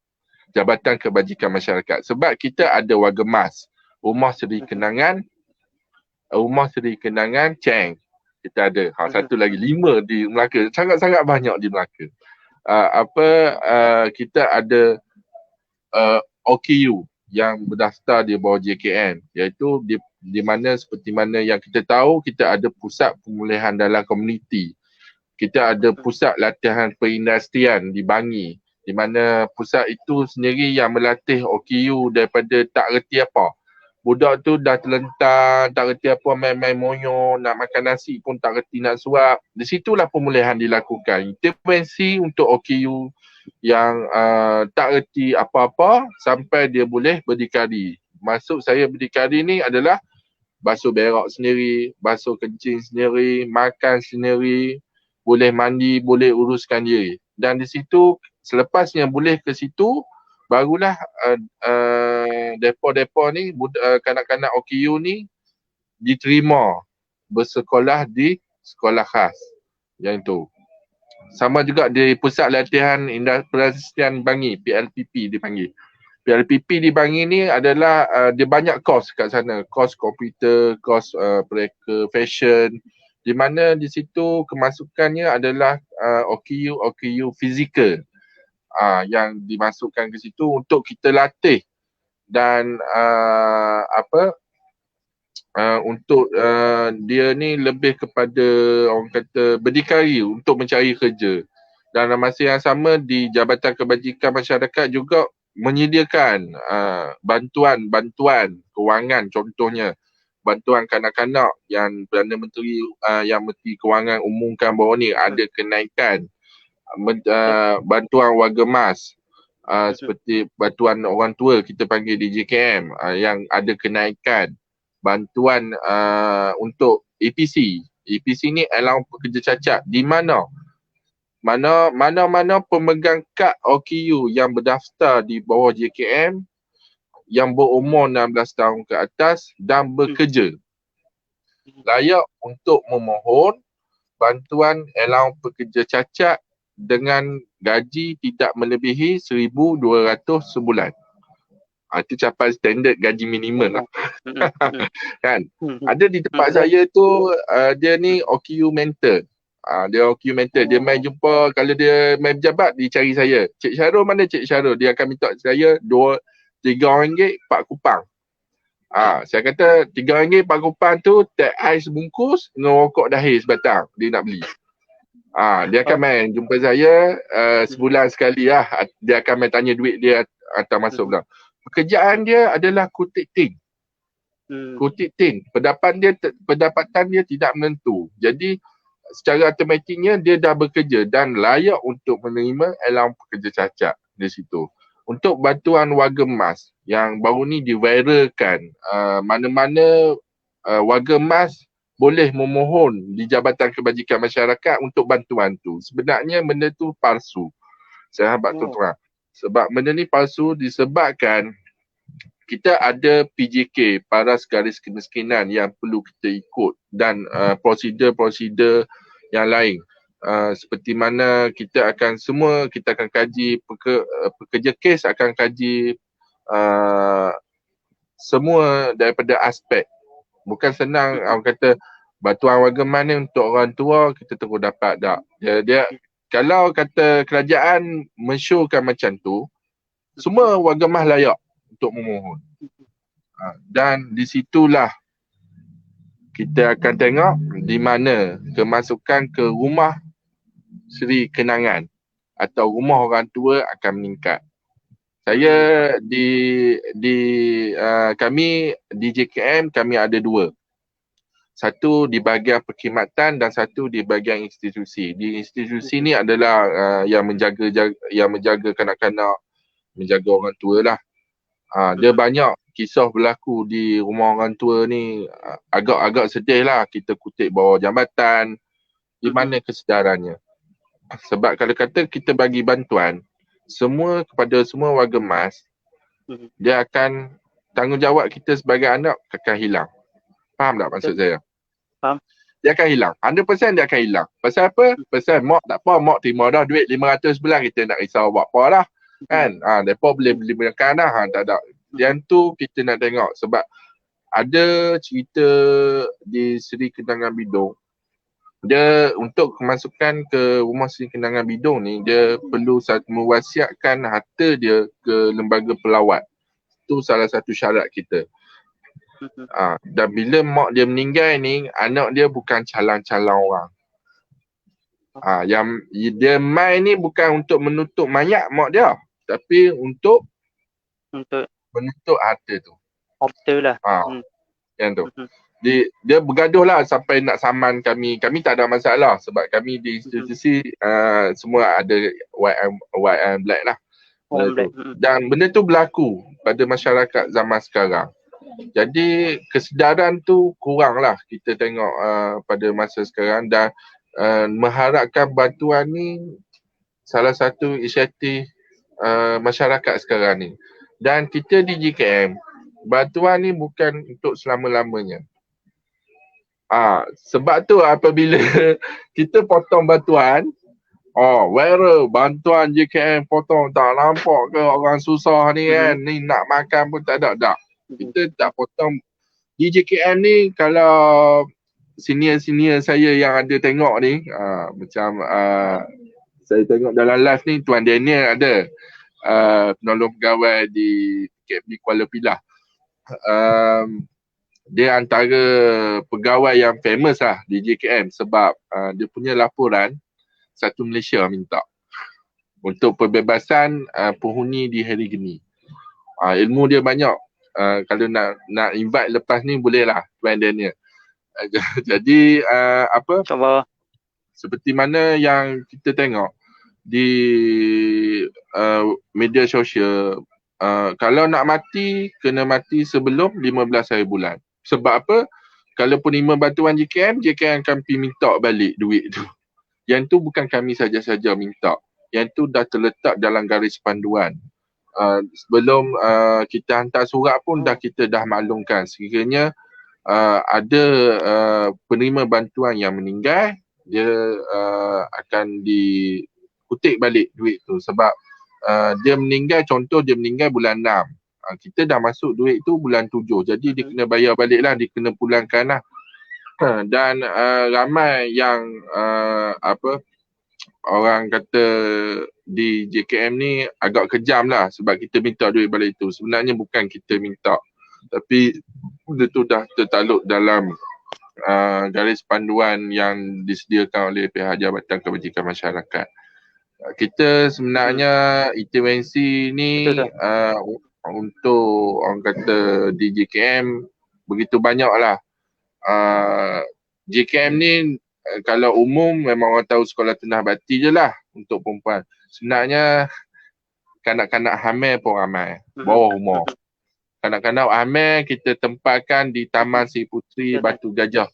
Speaker 4: Jabatan Kebajikan Masyarakat. Sebab kita ada Wargemas, Rumah Seri Kenangan Cheng. Kita ada. Satu lagi 5 di Melaka. Sangat-sangat banyak di Melaka. Kita ada OKU yang berdaftar di bawah JKM, iaitu di mana seperti mana yang kita tahu, kita ada pusat pemulihan dalam komuniti. Kita ada pusat latihan perindustrian di Bangi, di mana pusat itu sendiri yang melatih OKU daripada tak reti apa. Budak tu dah terlentar, tak reti apa, main-main monyo, nak makan nasi pun tak reti nak suap. Di situlah pemulihan dilakukan. Intervensi untuk OKU yang tak reti apa-apa sampai dia boleh berdikari. Maksud saya berdikari ni adalah basuh berak sendiri, basuh kencing sendiri, makan sendiri, boleh mandi, boleh uruskan diri. Dan di situ, selepasnya boleh ke situ, barulah depa-depa ni kanak-kanak OKU ni diterima bersekolah di sekolah khas yang itu. Sama juga di Pusat Latihan Perhentian Bangi, PLPP dipanggil. PLPP di Bangi ni adalah dia banyak kos kat sana, kos komputer, kos mereka fashion, di mana di situ kemasukannya adalah OKU fizikal yang dimasukkan ke situ untuk kita latih dan untuk dia ni lebih kepada orang kata berdikari untuk mencari kerja. Dan dalam masa yang sama di Jabatan Kebajikan Masyarakat juga menyediakan bantuan kewangan, contohnya bantuan kanak-kanak yang Perdana Menteri yang Menteri Kewangan umumkan bahawa ni ada kenaikan, bantuan warga emas, seperti bantuan orang tua kita panggil di JKM yang ada kenaikan, bantuan untuk APC. APC ni allowance pekerja cacat, di mana mana-mana pemegang kad OKU yang berdaftar di bawah JKM yang berumur 16 tahun ke atas dan bekerja layak untuk memohon bantuan allowance pekerja cacat dengan gaji tidak melebihi 1,200 sebulan. Itu capai standard gaji minimum lah. Kan? Ada di tempat saya tu dia ni OKU mentor. Dia OKU mentor. Dia main jumpa, kalau dia main pejabat dia cari saya. Cik Syarul mana Cik Syarul? Dia akan minta saya RM3 4 kupang. Saya kata RM3 4 kupang tu teh ais sebungkus dengan rokok dahir sebatang dia nak beli. Dia akan main jumpa saya sebulan sekali lah. Dia akan main tanya duit dia atau masuk dah. Pekerjaan dia adalah kutik ting. Kutik ting. Pendapatan dia tidak menentu. Jadi secara automatiknya dia dah bekerja dan layak untuk menerima allowance pekerja cacat di situ. Untuk bantuan warga emas yang baru ni diviralkan, mana-mana warga emas boleh memohon di Jabatan Kebajikan Masyarakat untuk bantuan tu. Sebenarnya benda tu palsu. Sahabat tuan-tuan. Sebab benda ni palsu disebabkan kita ada PJK, Paras Garis Kemiskinan yang perlu kita ikut dan prosedur-prosedur yang lain. Seperti mana kita akan kaji, pekerja kes akan kaji semua daripada aspek. Bukan senang orang kata bantuan warga emas ni untuk orang tua kita terus dapat tak. Dia kalau kata kerajaan mensyorkan macam tu, semua warga emas layak untuk memohon. Dan di situlah kita akan tengok di mana kemasukan ke rumah seri kenangan atau rumah orang tua akan meningkat. Saya kami di JKM kami ada dua. Satu di bahagian perkhidmatan dan satu di bahagian institusi. Di institusi ni adalah yang menjaga kanak-kanak, menjaga orang tua lah. Dia banyak kisah berlaku di rumah orang tua ni, agak-agak sedih lah. Kita kutip bawah jambatan, di mana kesedarannya. Sebab kalau kata kita bagi bantuan kepada semua warga emas, dia akan tanggungjawab kita sebagai anak akan hilang. Faham tak maksud saya?
Speaker 2: Faham.
Speaker 4: Dia akan hilang. 100% dia akan hilang. Pasal apa? Pasal mak tak apa, mak terima dah duit 500 sebulan, kita nak risau buat apa lah. Kan? Mereka boleh beli makan dah. Tak ada. Yang tu kita nak tengok sebab ada cerita di Seri Kenangan Bidong. Dia untuk kemasukan ke rumah Seri Kenangan Bidong ni, dia perlu mewasiatkan harta dia ke lembaga pelawat. Itu salah satu syarat kita. Dan bila mak dia meninggal ni, anak dia bukan calang-calang orang. Yang dia main ni bukan untuk menutup mayat mak dia, tapi untuk menutup harta tu.
Speaker 2: Harta lah.
Speaker 4: Yang tu. Dia bergaduh lah sampai nak saman kami. Kami tak ada masalah sebab kami di institusi semua ada white and black lah. Dan benda tu berlaku pada masyarakat zaman sekarang. Jadi kesedaran tu kurang lah kita tengok pada masa sekarang dan mengharapkan bantuan ni salah satu inisiatif masyarakat sekarang ni. Dan kita di JKM, bantuan ni bukan untuk selama-lamanya. Sebab tu apabila kita potong bantuan, viral bantuan JKM potong, tak nampak ke orang susah ni kan, ni nak makan pun tak ada. Kita tak potong. Di JKM ni kalau senior-senior saya yang ada tengok ni, macam saya tengok dalam live ni, Tuan Daniel ada, penolong pegawai di KMP Kuala Pilah. Dia antara pegawai yang famous lah di JKM sebab dia punya laporan satu Malaysia minta untuk perbebasan penghuni di Hari Geni. Ilmu dia banyak. Kalau nak invite lepas ni boleh lah Tuan Daniel. Jadi seperti mana yang kita tengok di media sosial, kalau nak mati kena mati sebelum 15 hari bulan. Sebab apa? Kalau penerima bantuan JKM akan pergi minta balik duit tu. Yang tu bukan kami saja-saja minta. Yang tu dah terletak dalam garis panduan. Sebelum kita hantar surat pun kita dah maklumkan sekiranya ada penerima bantuan yang meninggal, dia akan dikutip balik duit tu sebab dia meninggal, contoh dia meninggal bulan 6. Kita dah masuk duit tu bulan 7. Jadi dia kena bayar balik lah, dia kena pulangkan lah. Dan ramai yang orang kata di JKM ni agak kejam lah sebab kita minta duit balik tu. Sebenarnya bukan kita minta, tapi benda tu dah tertakluk dalam garis panduan yang disediakan oleh pihak Jabatan Kebajikan Masyarakat. Kita sebenarnya intervensi ni untuk orang kata di JKM begitu banyak lah. JKM ni kalau umum memang orang tahu sekolah Tengah Bati je lah untuk perempuan. Sebenarnya kanak-kanak hamil pun ramai, bawah umur. Kanak-kanak hamil kita tempatkan di Taman Sri Puteri Batu Gajah,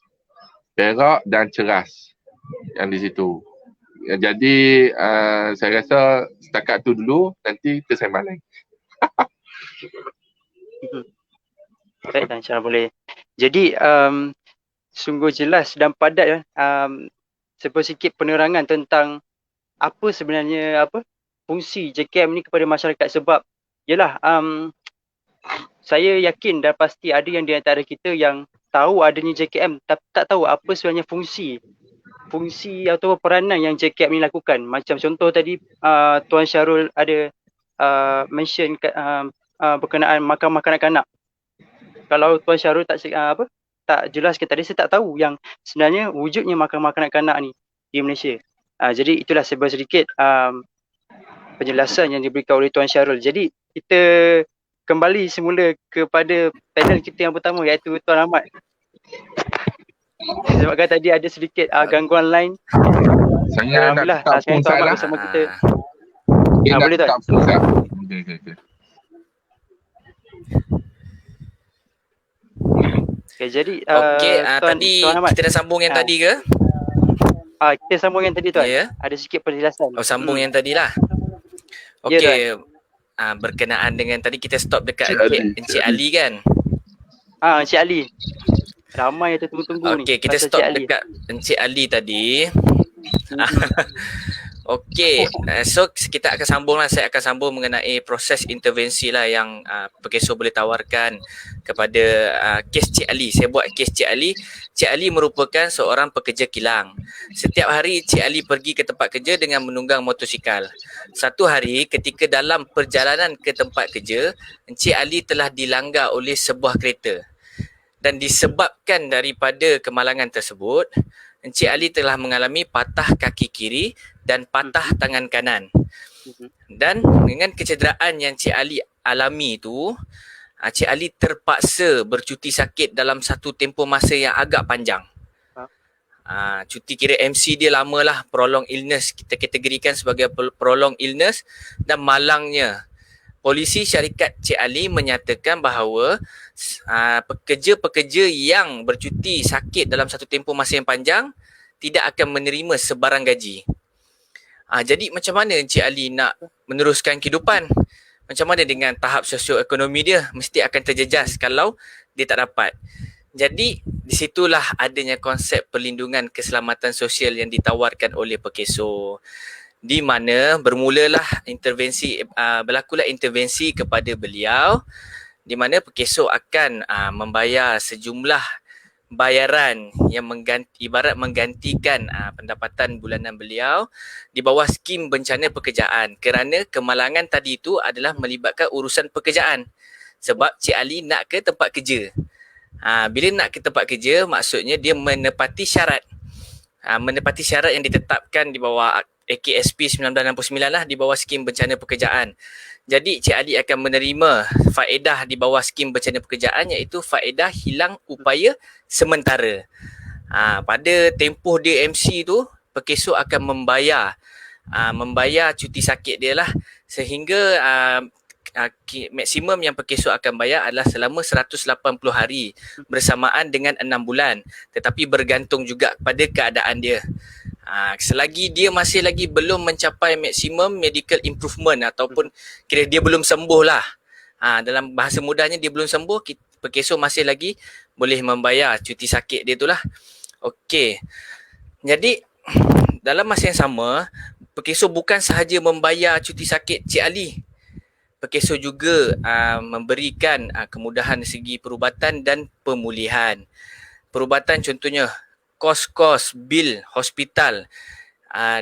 Speaker 4: Perak dan Ceras yang di situ. Jadi saya rasa setakat tu dulu, nanti kita sembang lagi.
Speaker 2: Baik, insyaAllah boleh. Jadi sungguh jelas dan padat sedikit penerangan tentang apa sebenarnya fungsi JKM ni kepada masyarakat. Sebab yalah, saya yakin dan pasti ada yang di antara kita yang tahu adanya JKM tapi tak tahu apa sebenarnya fungsi atau peranan yang JKM ni lakukan. Macam contoh tadi Tuan Syarul ada mention berkenaan makan kanak-kanak. Kalau Tuan Syarul tak jelaskan tadi, saya tak tahu yang sebenarnya wujudnya makan kanak-kanak ni di Malaysia. Jadi itulah sedikit penjelasan yang diberikan oleh Tuan Syarul. Jadi kita kembali semula kepada panel kita yang pertama, iaitu Tuan Ahmad. Sebabkan tadi ada sedikit gangguan lain.
Speaker 4: Saya nak tak pun
Speaker 2: Tuan Ahmad bersama kita. Boleh tak? Okay, jadi
Speaker 3: tadi kita dah sambung yang tadi ke?
Speaker 2: Kita sambung yang tadi Tuan. Ada sikit penjelasan.
Speaker 3: Sambung yang tadi lah. Okey. Berkenaan dengan tadi kita stop dekat Encik Ali kan?
Speaker 2: Encik Ali. Ramai yang tunggu-tunggu ni.
Speaker 3: Okey, kita stop dekat Encik Ali tadi. Okey, so kita akan sambung lah. Saya akan sambung mengenai proses intervensi lah yang Pekeso boleh tawarkan kepada kes Cik Ali. Saya buat kes Cik Ali. Cik Ali merupakan seorang pekerja kilang. Setiap hari Cik Ali pergi ke tempat kerja dengan menunggang motosikal. Satu hari ketika dalam perjalanan ke tempat kerja, Encik Ali telah dilanggar oleh sebuah kereta. Dan disebabkan daripada kemalangan tersebut, Encik Ali telah mengalami patah kaki kiri dan patah tangan kanan. Dan dengan kecederaan yang Cik Ali alami itu, Cik Ali terpaksa bercuti sakit dalam satu tempoh masa yang agak panjang. Cuti kira MC dia lamalah, prolonged illness. Kita kategorikan sebagai prolonged illness. Dan malangnya, polisi syarikat Cik Ali menyatakan bahawa pekerja-pekerja yang bercuti sakit dalam satu tempoh masa yang panjang tidak akan menerima sebarang gaji. Jadi macam mana Encik Ali nak meneruskan kehidupan? Macam mana dengan tahap sosioekonomi dia? Mesti akan terjejas kalau dia tak dapat. Jadi di situlah adanya konsep perlindungan keselamatan sosial yang ditawarkan oleh Perkeso, di mana bermulalah berlakulah intervensi kepada beliau, di mana Perkeso akan membayar sejumlah bayaran yang ibarat menggantikan pendapatan bulanan beliau di bawah skim bencana pekerjaan, kerana kemalangan tadi itu adalah melibatkan urusan pekerjaan. Sebab Cik Ali nak ke tempat kerja. Bila nak ke tempat kerja, maksudnya dia menepati syarat. Menepati syarat yang ditetapkan di bawah AKSP 1969 lah, di bawah skim bencana pekerjaan. Jadi Cik Ali akan menerima faedah di bawah skim bencana pekerjaan, iaitu faedah hilang upaya sementara. Pada tempoh dia MC tu, Perkeso akan membayar cuti sakit dia lah, sehingga maksimum yang Perkeso akan bayar adalah selama 180 hari bersamaan dengan 6 bulan, tetapi bergantung juga pada keadaan dia. Selagi dia masih lagi belum mencapai maksimum medical improvement ataupun kira dia belum sembuh lah, dalam bahasa mudahnya dia belum sembuh, Perkeso masih lagi boleh membayar cuti sakit dia tu lah. Okey, jadi dalam masa yang sama, Perkeso bukan sahaja membayar cuti sakit Cik Ali, Perkeso juga memberikan kemudahan dari segi perubatan dan pemulihan. Perubatan contohnya kos-kos bil hospital,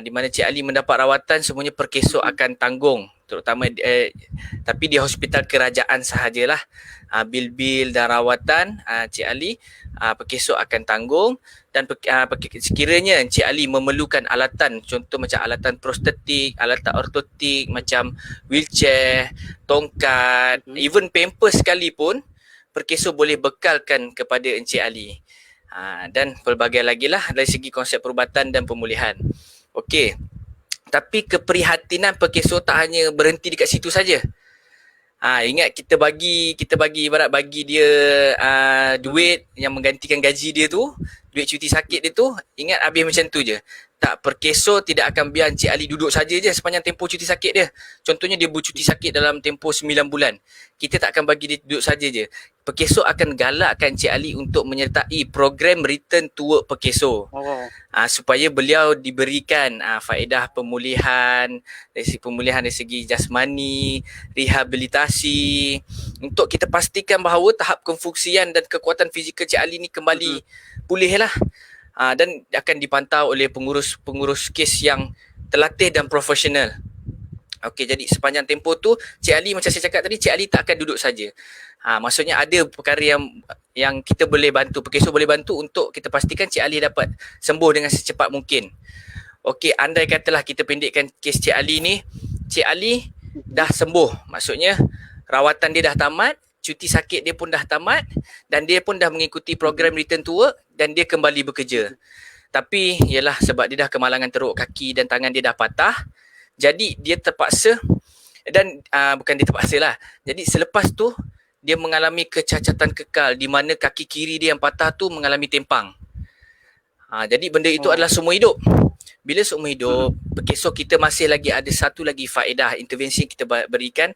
Speaker 3: di mana Cik Ali mendapat rawatan, semuanya Perkeso akan tanggung, terutama tapi di hospital kerajaan sahajalah. Bil-bil dan rawatan Cik Ali Perkeso akan tanggung, dan sekiranya Cik Ali memerlukan alatan, contoh macam alatan prostetik, alatan ortotik macam wheelchair, tongkat, even pampers sekalipun, Perkeso boleh bekalkan kepada Encik Ali. Dan pelbagai lagi lah dari segi konsep perubatan dan pemulihan. Okey, tapi keprihatinan Perkeso tak hanya berhenti dekat situ saja. Ingat kita bagi ibarat bagi dia duit yang menggantikan gaji dia tu, duit cuti sakit dia tu, ingat habis macam tu je. Tak, Perkeso tidak akan biar Encik Ali duduk saja je sepanjang tempoh cuti sakit dia. Contohnya dia bercuti sakit dalam tempoh 9 bulan. Kita tak akan bagi dia duduk saja je. Perkeso akan galakkan Encik Ali untuk menyertai program Return to Work Perkeso. Supaya beliau diberikan faedah pemulihan dari segi jasmani, rehabilitasi, untuk kita pastikan bahawa tahap kefungsian dan kekuatan fizikal Encik Ali ni kembali pulih lah. Dan akan dipantau oleh pengurus kes yang terlatih dan profesional. Okey, jadi sepanjang tempoh tu Cik Ali, macam saya cakap tadi, Cik Ali tak akan duduk saja. Maksudnya ada perkara yang kita boleh bantu, Perkeso boleh bantu untuk kita pastikan Cik Ali dapat sembuh dengan secepat mungkin. Okey, andai katalah kita pendekkan kes Cik Ali ni, Cik Ali dah sembuh, maksudnya rawatan dia dah tamat, cuti sakit dia pun dah tamat, dan dia pun dah mengikuti program Return to Work, dan dia kembali bekerja. Tapi ialah sebab dia dah kemalangan teruk kaki dan tangan dia dah patah, jadi dia terpaksa, dan bukan dia terpaksa lah, jadi selepas tu dia mengalami kecacatan kekal, di mana kaki kiri dia yang patah tu mengalami tempang. Jadi benda itu adalah seumur hidup. Bila seumur hidup, Perkeso kita masih lagi ada satu lagi faedah intervensi yang kita berikan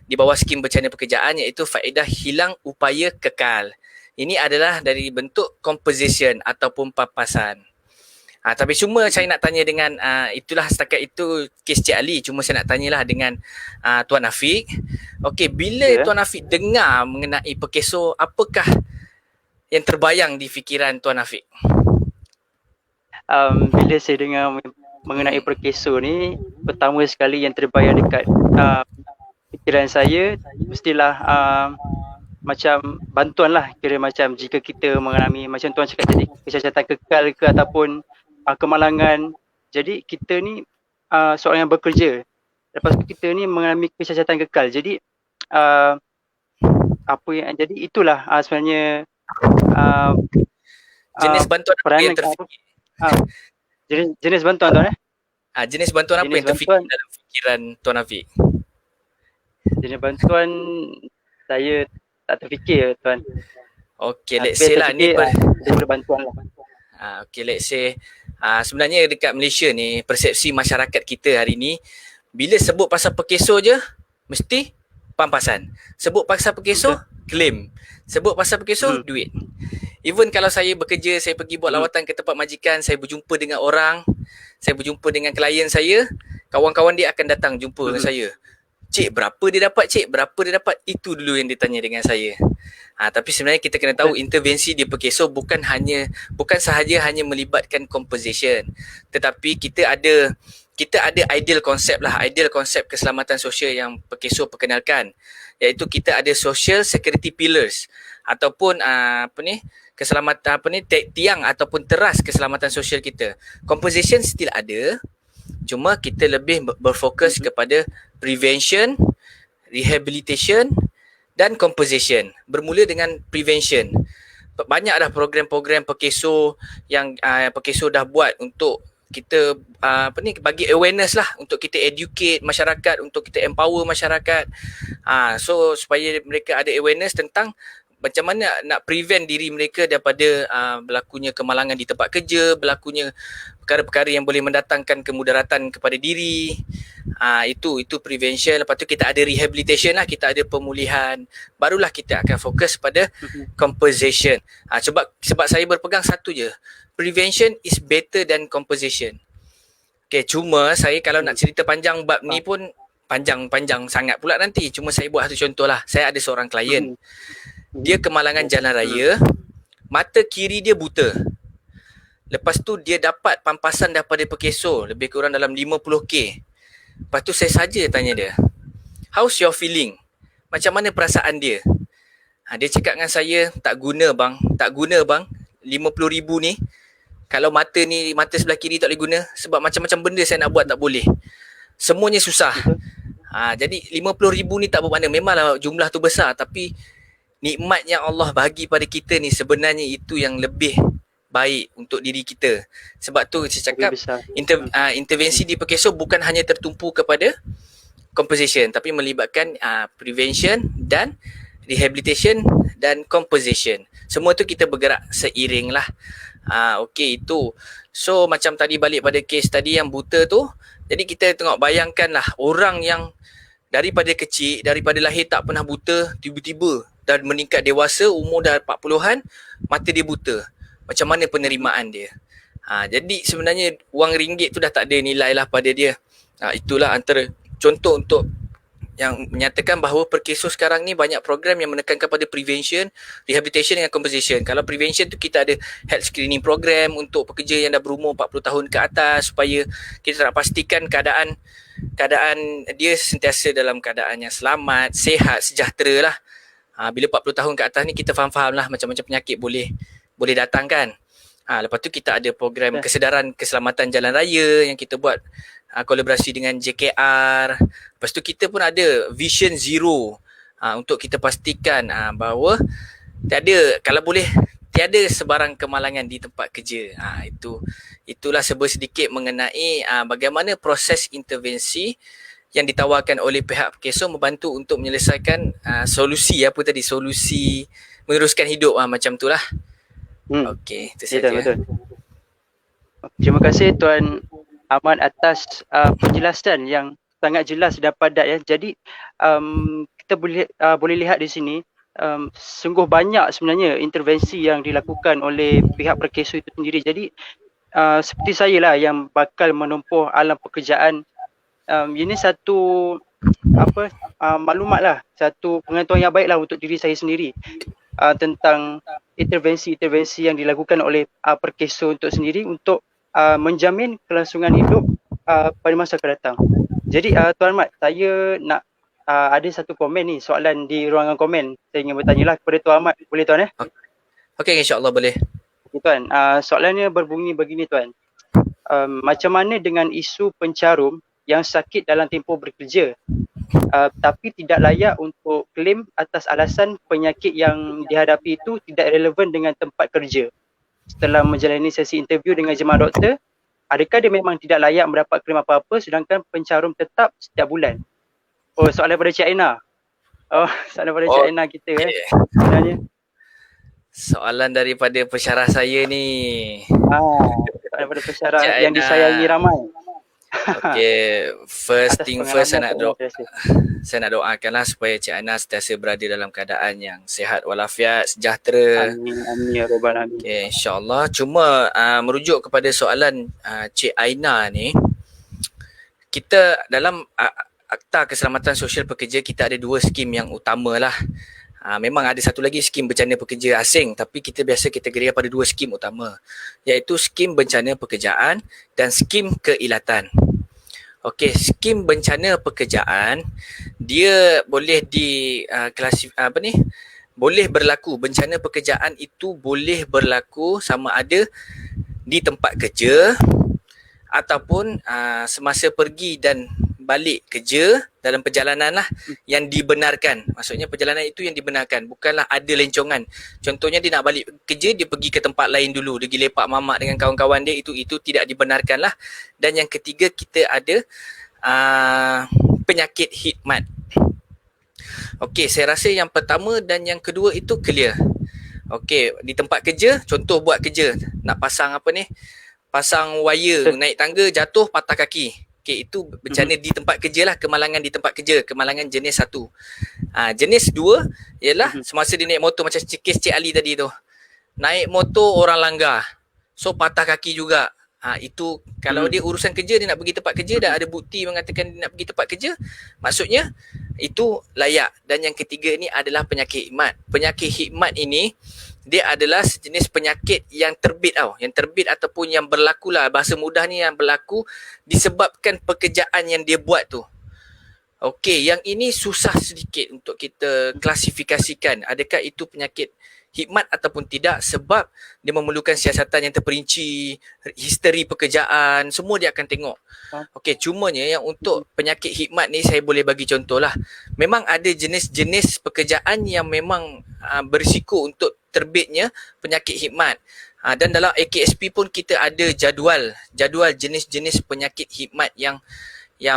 Speaker 3: di bawah skim bencana pekerjaan, iaitu faedah hilang upaya kekal. Ini adalah dari bentuk composition ataupun papasan. Tapi cuma saya nak tanya dengan itulah setakat itu kes Cik Ali. Cuma saya nak tanyalah dengan Tuan Afiq. Okey, bila Tuan Afiq dengar mengenai Perkeso, apakah yang terbayang di fikiran Tuan Afiq?
Speaker 2: Bila saya dengar mengenai Perkeso ni, pertama sekali yang terbayang dekat fikiran saya mestilah macam bantuan lah, kira macam jika kita mengalami macam Tuan cakap tadi, kecacatan kekal ke ataupun kemalangan. Jadi kita ni seorang yang bekerja, lepas tu kita ni mengalami kecacatan kekal. Jadi apa yang jadi itulah sebenarnya
Speaker 3: jenis bantuan apa yang terfikir?
Speaker 2: Jenis bantuan Tuan
Speaker 3: jenis bantuan apa yang terfikir dalam fikiran Tuan Afiq?
Speaker 2: Jenis bantuan saya tak terfikir Tuan.
Speaker 3: Okey, let's say lah ni
Speaker 2: bantuan lah.
Speaker 3: okey, let's say Sebenarnya dekat Malaysia ni, persepsi masyarakat kita hari ni, bila sebut pasal perkeso je, mesti pampasan. Sebut pasal perkeso, claim. Sebut pasal perkeso, duit. Even kalau saya bekerja, saya pergi buat lawatan ke tempat majikan, saya berjumpa dengan orang, saya berjumpa dengan klien saya, kawan-kawan dia akan datang jumpa dengan saya. Cik, berapa dia dapat, cik? Berapa dia dapat? Itu dulu yang dia tanya dengan saya. Tapi sebenarnya kita kena tahu intervensi di perkeso bukan sahaja hanya melibatkan composition, tetapi kita ada ideal konsep lah, ideal konsep keselamatan sosial yang perkeso perkenalkan, iaitu kita ada social security pillars ataupun keselamatan tiang ataupun teras keselamatan sosial kita. Composition still ada, cuma kita lebih berfokus kepada prevention, rehabilitation dan composition. Bermula dengan prevention. Banyak dah program-program perkeso yang perkeso dah buat untuk kita bagi awareness lah, untuk kita educate masyarakat, untuk kita empower masyarakat. So supaya mereka ada awareness tentang macam mana nak prevent diri mereka daripada berlakunya kemalangan di tempat kerja, berlakunya perkara-perkara yang boleh mendatangkan kemudaratan kepada diri. Itu prevention. Lepas tu kita ada rehabilitation lah, kita ada pemulihan. Barulah kita akan fokus pada compensation. Sebab saya berpegang satu je. Prevention is better than compensation. Okay, cuma saya kalau nak cerita panjang bab ni pun panjang sangat pula nanti. Cuma saya buat satu contoh lah. Saya ada seorang klien. Dia kemalangan jalan raya, mata kiri dia buta. Lepas tu dia dapat pampasan daripada perkeso lebih kurang dalam 50k. Lepas tu saya saja tanya dia, how's your feeling? Macam mana perasaan dia? Dia cakap dengan saya, tak guna bang, 50,000 ni. Kalau mata sebelah kiri tak boleh guna, sebab macam-macam benda saya nak buat tak boleh. Semuanya susah. Jadi 50,000 ni tak bermakna, memanglah jumlah tu besar, tapi nikmat yang Allah bagi pada kita ni sebenarnya itu yang lebih baik untuk diri kita. Sebab tu saya cakap intervensi di perkeso bukan hanya tertumpu kepada composition, tapi melibatkan prevention dan rehabilitation dan composition. Semua tu kita bergerak seiring lah. Okey, itu. So macam tadi balik pada kes tadi yang buta tu, jadi kita tengok, bayangkanlah orang yang daripada kecil, daripada lahir tak pernah buta, tiba-tiba dan meningkat dewasa, umur dah 40-an, mata dia buta. Macam mana penerimaan dia? Jadi sebenarnya wang ringgit tu dah tak ada nilai lah pada dia. Itulah antara contoh untuk yang menyatakan bahawa perkeso sekarang ni banyak program yang menekankan pada prevention, rehabilitation dengan compensation. Kalau prevention tu kita ada health screening program untuk pekerja yang dah berumur 40 tahun ke atas, supaya kita nak pastikan keadaan dia sentiasa dalam keadaan yang selamat, sihat, sejahtera lah. Bila 40 tahun ke atas ni kita faham-faham lah macam-macam penyakit boleh datang kan. Lepas tu kita ada program kesedaran keselamatan jalan raya yang kita buat kolaborasi dengan JKR. Lepas tu kita pun ada Vision Zero untuk kita pastikan bahawa tiada sebarang kemalangan di tempat kerja. Itulah sedikit mengenai bagaimana proses intervensi yang ditawarkan oleh pihak perkeso membantu untuk menyelesaikan solusi meneruskan hidup macam itulah. Okey, itu saja.
Speaker 2: Betul. Terima kasih Tuan Ahmad atas penjelasan yang sangat jelas dan padat ya. Jadi kita boleh lihat di sini sungguh banyak sebenarnya intervensi yang dilakukan oleh pihak perkeso itu sendiri. Jadi seperti saya lah yang bakal menempuh alam pekerjaan, ini satu maklumat lah, satu pengetahuan yang baik lah untuk diri saya sendiri tentang intervensi-intervensi yang dilakukan oleh perkeso untuk sendiri untuk menjamin kelangsungan hidup pada masa akan datang. Jadi Tuan Ahmad, saya nak ada satu komen ni, soalan di ruangan komen. Saya ingin bertanya lah kepada Tuan Ahmad. Boleh Tuan?
Speaker 3: Okey, insyaAllah boleh.
Speaker 2: Okay, Tuan, soalannya berbunyi begini Tuan. Macam mana dengan isu pencarum yang sakit dalam tempoh bekerja tapi tidak layak untuk klaim atas alasan penyakit yang dihadapi itu tidak relevan dengan tempat kerja? Setelah menjalani sesi interview dengan jemaah doktor, adakah dia memang tidak layak mendapat klaim apa-apa sedangkan pencarum tetap setiap bulan? Soalan daripada Cik Aina. Soalan daripada Cik Aina kita sebenarnya.
Speaker 3: Soalan daripada pensyarah saya ni.
Speaker 2: daripada pesara
Speaker 3: Cik
Speaker 2: yang
Speaker 3: Aina.
Speaker 2: disayangi ramai.
Speaker 3: Okay, first
Speaker 2: Atas
Speaker 3: thing first
Speaker 2: pengalaman
Speaker 3: saya nak doakanlah supaya Cik Aina sentiasa berada dalam keadaan yang sihat walafiat, sejahtera.
Speaker 2: Amin, amin ya rabbal alamin.
Speaker 3: Okay, insyaAllah. Cuma merujuk kepada soalan Cik Aina ni, kita dalam Akta Keselamatan Sosial Pekerja kita ada dua skim yang utama lah. Memang ada satu lagi skim bencana pekerja asing, tapi kita biasa kategori pada dua skim utama, iaitu skim bencana pekerjaan dan skim keilatan. Okey, skim bencana pekerjaan dia boleh boleh berlaku, bencana pekerjaan itu boleh berlaku sama ada di tempat kerja ataupun semasa pergi dan balik kerja dalam perjalanan lah yang dibenarkan. Maksudnya perjalanan itu yang dibenarkan, bukanlah ada lencongan. Contohnya dia nak balik kerja, dia pergi ke tempat lain dulu, dia pergi lepak mamak dengan kawan-kawan dia, itu tidak dibenarkan lah. Dan yang ketiga, kita ada penyakit khidmat. Okey, saya rasa yang pertama dan yang kedua itu clear. Okey, di tempat kerja, contoh buat kerja, nak pasang pasang wire, naik tangga, jatuh, patah kaki. Okay, itu bencana di tempat kerja lah, kemalangan di tempat kerja, kemalangan jenis 1. Jenis 2 ialah semasa dia naik motor, macam kes Cik Ali tadi tu. Naik motor orang langgar, so patah kaki juga. Itu kalau dia urusan kerja, dia nak pergi tempat kerja, dah ada bukti mengatakan dia nak pergi tempat kerja, maksudnya itu layak. Dan yang ketiga ni adalah penyakit khidmat. Penyakit khidmat ini dia adalah sejenis penyakit yang terbit yang terbit ataupun yang berlaku lah, bahasa mudahnya yang berlaku disebabkan pekerjaan yang dia buat tu. Okey, yang ini susah sedikit untuk kita klasifikasikan adakah itu penyakit khidmat ataupun tidak, sebab dia memerlukan siasatan yang terperinci, history pekerjaan, semua dia akan tengok. Okey, cumanya yang untuk penyakit khidmat ni saya boleh bagi contoh lah. Memang ada jenis-jenis pekerjaan yang memang berisiko untuk terbitnya penyakit khidmat. Dan dalam AKSP pun kita ada jadual jenis-jenis penyakit khidmat yang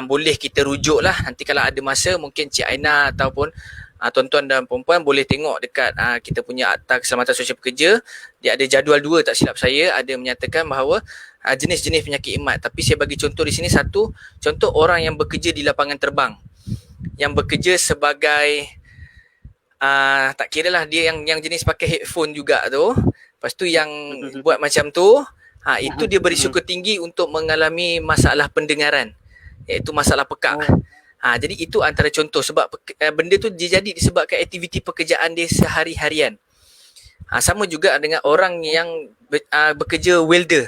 Speaker 3: boleh kita rujuk lah. Nanti kalau ada masa mungkin Cik Aina ataupun tuan-tuan dan perempuan boleh tengok dekat kita punya Akta Keselamatan Sosial Pekerja. Dia ada jadual 2 tak silap saya, ada menyatakan bahawa jenis-jenis penyakit khidmat. Tapi saya bagi contoh di sini, satu contoh orang yang bekerja di lapangan terbang, yang bekerja sebagai tak kira lah dia yang jenis pakai headphone juga tu, lepas tu yang buat macam tu, itu dia berisiko tinggi untuk mengalami masalah pendengaran, iaitu masalah pekak. Jadi itu antara contoh, sebab benda tu dia jadi disebabkan aktiviti pekerjaan dia sehari-harian. Sama juga dengan orang yang bekerja welder.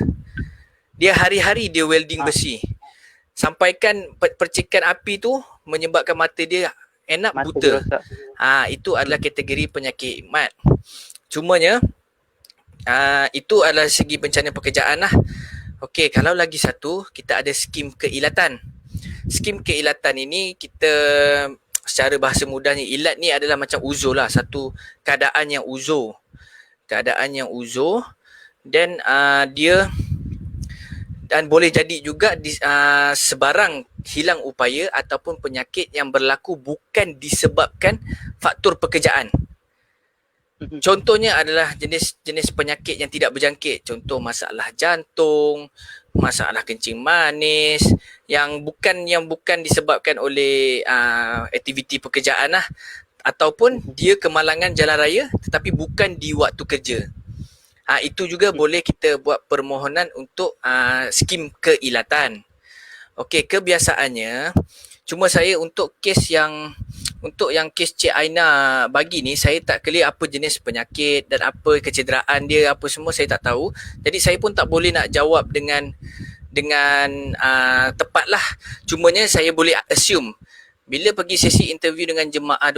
Speaker 3: Dia hari-hari dia welding besi. Sampaikan percikan api tu menyebabkan mata dia end up buta. Itu adalah kategori penyakit khidmat. Cumanya itu adalah segi bencana pekerjaan lah. Okey, kalau lagi satu, kita ada skim keilatan. Skim keilatan ini kita secara bahasa mudahnya, ilat ni adalah macam uzur lah, satu keadaan yang uzur. Dan dia dan boleh jadi juga sebarang hilang upaya ataupun penyakit yang berlaku bukan disebabkan faktor pekerjaan. Contohnya adalah jenis-jenis penyakit yang tidak berjangkit. Contoh masalah jantung, masalah kencing manis, yang bukan disebabkan oleh aktiviti pekerjaan lah, ataupun dia kemalangan jalan raya tetapi bukan di waktu kerja. Itu juga boleh kita buat permohonan untuk skim keilatan. Okey, kebiasaannya cuma saya untuk kes yang kes Cik Aina bagi ni, saya tak clear apa jenis penyakit dan apa kecederaan dia, apa semua saya tak tahu. Jadi saya pun tak boleh nak jawab dengan tepat lah. Cumanya saya boleh assume bila pergi sesi interview dengan jemaah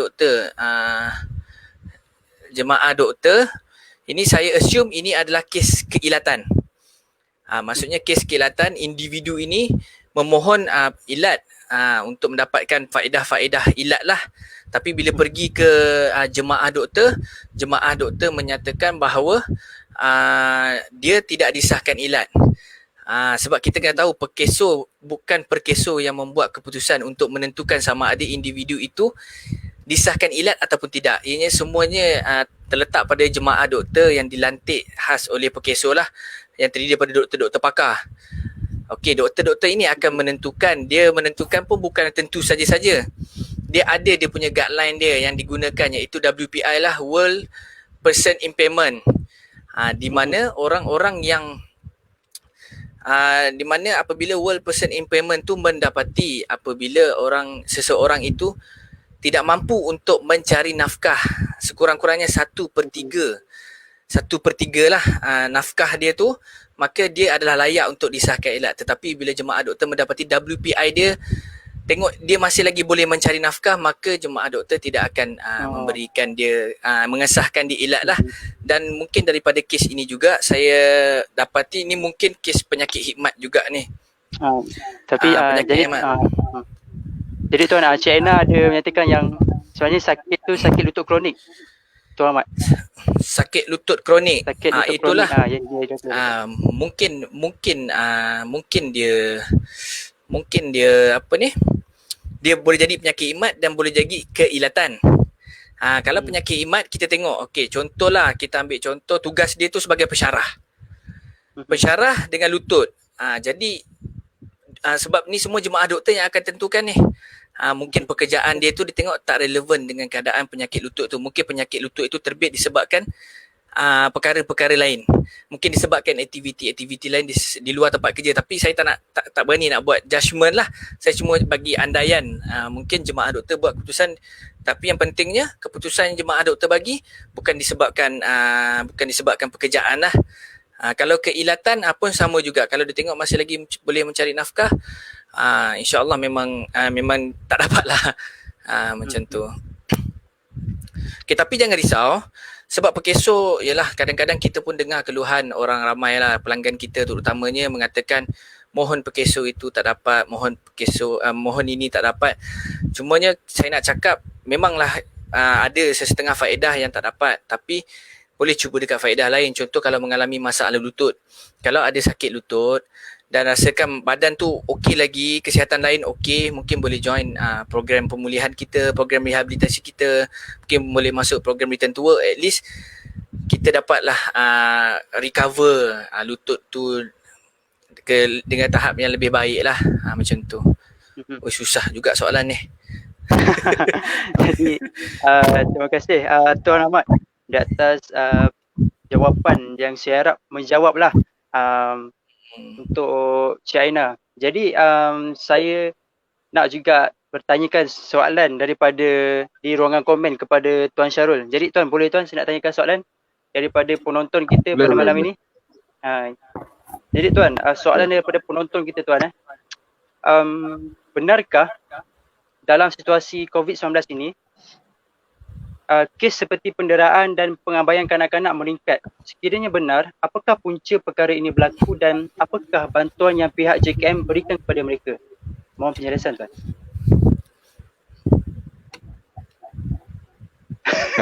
Speaker 3: doktor, ini saya assume ini adalah kes keilatan. Maksudnya kes keilatan, individu ini memohon ilat untuk mendapatkan faedah-faedah ilat lah. Tapi bila pergi ke jemaah doktor menyatakan bahawa dia tidak disahkan ilat. Sebab kita kena tahu perkeso bukan perkeso yang membuat keputusan untuk menentukan sama ada individu itu disahkan ilat ataupun tidak. Ianya semuanya terletak pada jemaah doktor yang dilantik khas oleh perkeso lah, yang terdiri daripada doktor-doktor pakar. Okey, doktor-doktor ini akan menentukan, dia menentukan pun bukan tentu saja-saja. Dia ada dia punya guideline dia yang digunakan, iaitu WPI lah, World Person Impairment. Di mana orang-orang yang di mana apabila World Person Impairment tu mendapati apabila seseorang itu tidak mampu untuk mencari nafkah, sekurang-kurangnya 1/3 lah nafkah dia tu, maka dia adalah layak untuk disahkan elak. Tetapi bila jemaah doktor mendapati WPI dia, tengok dia masih lagi boleh mencari nafkah, maka jemaah doktor tidak akan memberikan dia, mengesahkan dia elak lah. Dan mungkin daripada kes ini juga saya dapati ni mungkin kes penyakit hikmat juga ni.
Speaker 2: Tapi
Speaker 3: penyakit hikmat.
Speaker 2: Jadi Tuan, Cik Aina ada menyatakan yang sebenarnya sakit tu sakit lutut kronik, Tuan Ahmad.
Speaker 3: Sakit lutut kronik.
Speaker 2: Sakit lutut
Speaker 3: itulah.
Speaker 2: kronik.
Speaker 3: Mungkin dia apa ni? Dia boleh jadi penyakit hikmat dan boleh jadi keilatan. Kalau penyakit hikmat kita tengok, okey, contohlah kita ambil contoh tugas dia tu sebagai pensyarah. Pensyarah dengan lutut. Jadi sebab ni semua jemaah doktor yang akan tentukan ni. Mungkin pekerjaan dia tu dia tengok tak relevan dengan keadaan penyakit lutut tu. Mungkin penyakit lutut itu terbit disebabkan perkara-perkara lain. Mungkin disebabkan aktiviti lain di luar tempat kerja. Tapi saya tak berani nak buat judgement lah. Saya cuma bagi andaian. Mungkin jemaah doktor buat keputusan, tapi yang pentingnya keputusan jemaah doktor bagi bukan disebabkan pekerjaan lah. Kalau keilatan pun sama juga. Kalau dia tengok masih lagi boleh mencari nafkah, insya-Allah memang tak dapat lah. Macam tu. Okay, tapi jangan risau. Sebab pekesok, yalah, kadang-kadang kita pun dengar keluhan orang ramai lah, pelanggan kita terutamanya mengatakan mohon pekesok itu tak dapat, mohon ini tak dapat. Cumanya saya nak cakap memanglah ada sesetengah faedah yang tak dapat, tapi boleh cuba dekat faedah lain. Contoh kalau mengalami masalah lutut, kalau ada sakit lutut dan rasakan badan tu okey lagi, kesihatan lain okey, mungkin boleh join program pemulihan kita, program rehabilitasi kita, mungkin boleh masuk program return to work. At least kita dapatlah recover lutut tu dengan tahap yang lebih baik lah. Macam tu. Susah juga soalan ni.
Speaker 2: Jadi terima kasih Tuan Ahmad di atas jawapan yang saya harap menjawablah untuk Cik Aina. Jadi saya nak juga bertanyakan soalan daripada di ruangan komen kepada Tuan Syarul. Jadi Tuan, boleh Tuan saya nak tanyakan soalan daripada penonton kita pada malam ini. Jadi Tuan, soalan daripada penonton kita Tuan, benarkah dalam situasi COVID-19 ini kes seperti penderaan dan pengabaian kanak-kanak meningkat? Sekiranya benar, apakah punca perkara ini berlaku dan apakah bantuan yang pihak JKM berikan kepada mereka? Mohon penjelasan Tuan.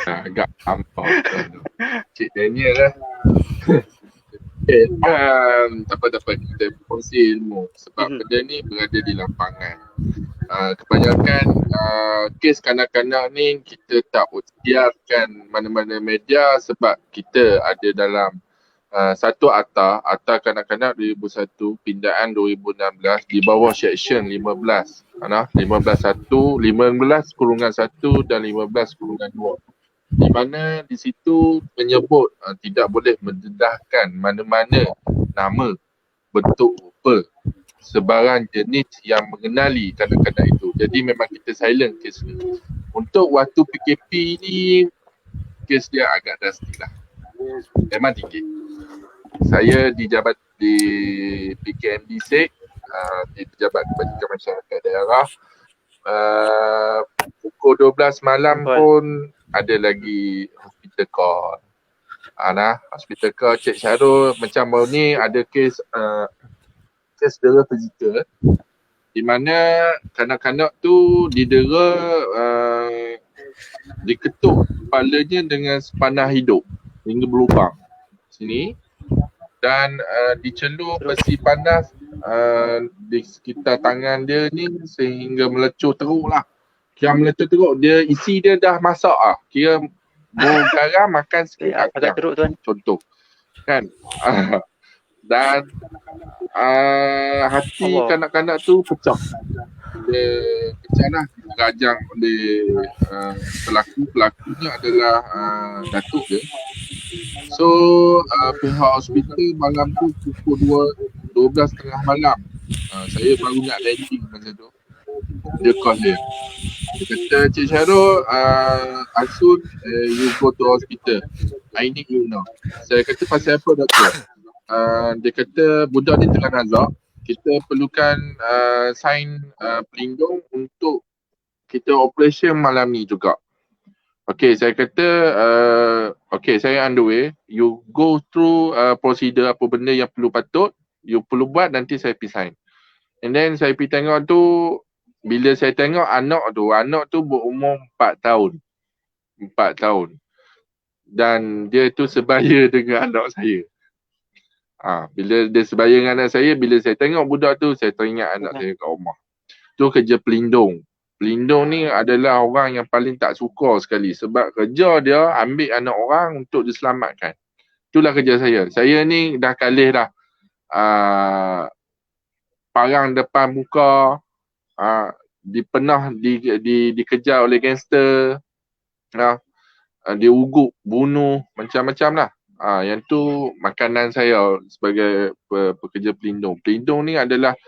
Speaker 4: Agak ampau Cik Daniel lah. Tak apa, kita kongsi ilmu sebab benda ni berada di lapangan. Kebanyakan kes kanak-kanak ni kita tak usiarkan mana-mana media sebab kita ada dalam satu ATA kanak-kanak 2001, pindaan 2016 di bawah section 15. 15-1 dan 15-2. Di mana di situ menyebut tidak boleh mendedahkan mana-mana nama, bentuk rupa, sebarang jenis yang mengenali kanak-kanak itu. Jadi memang kita silent kes ni. Untuk waktu PKP ni, kes dia agak drastik lah. Memang tinggi. Saya di PKMD SEK, di Pejabat Kebajikan Masyarakat Daerah, pukul 12 malam pun ada lagi hospital call. Hospital call Cik Syarul, macam baru ni ada kes dera fizikal di mana kanak-kanak tu didera, diketuk kepalanya dengan sepanah hidup hingga berlubang sini dan dicelur besi panas di sekitar tangan dia ni sehingga melecur teruk lah. Kira melecur teruk, dia isi dia dah masak lah. Kira mau garam makan sikit
Speaker 2: agak teruk Tuan.
Speaker 4: Contoh kan. Dan hati
Speaker 2: Allah.
Speaker 4: kanak-kanak tu pecah. Bila pecah lah, dirajang oleh pelakunya adalah datuk dia. So pihak hospital malam tu pukul 12:30 malam. Saya baru nak landing masa tu. Dia call dia. Dia kata, Cik Syarul, as soon you go to hospital, I need you now. Saya kata, pasal apa doktor? Dia kata, budak ni tengah nazak. Kita perlukan sign pelindung untuk kita operation malam ni juga. Okay, saya kata, okay, saya underway. You go through prosedur apa benda yang perlu patut. You perlu buat, nanti saya pergi sign. And then saya pergi tengok tu, bila saya tengok anak tu berumur 4 tahun. 4 tahun. Dan dia tu sebaya dengan anak saya. Bila dia sebaya dengan anak saya, bila saya tengok budak tu, saya teringat anak saya kat rumah. Tu kerja pelindung. Pelindung ni adalah orang yang paling tak suka sekali. Sebab kerja dia ambil anak orang untuk diselamatkan. Itulah kerja saya. Saya ni dah kalih dah. Parang depan muka. Pernah dikejar oleh gangster. Dia ugup, bunuh, macam-macam lah. Yang tu makanan saya sebagai pekerja pelindung. Pelindung ni adalah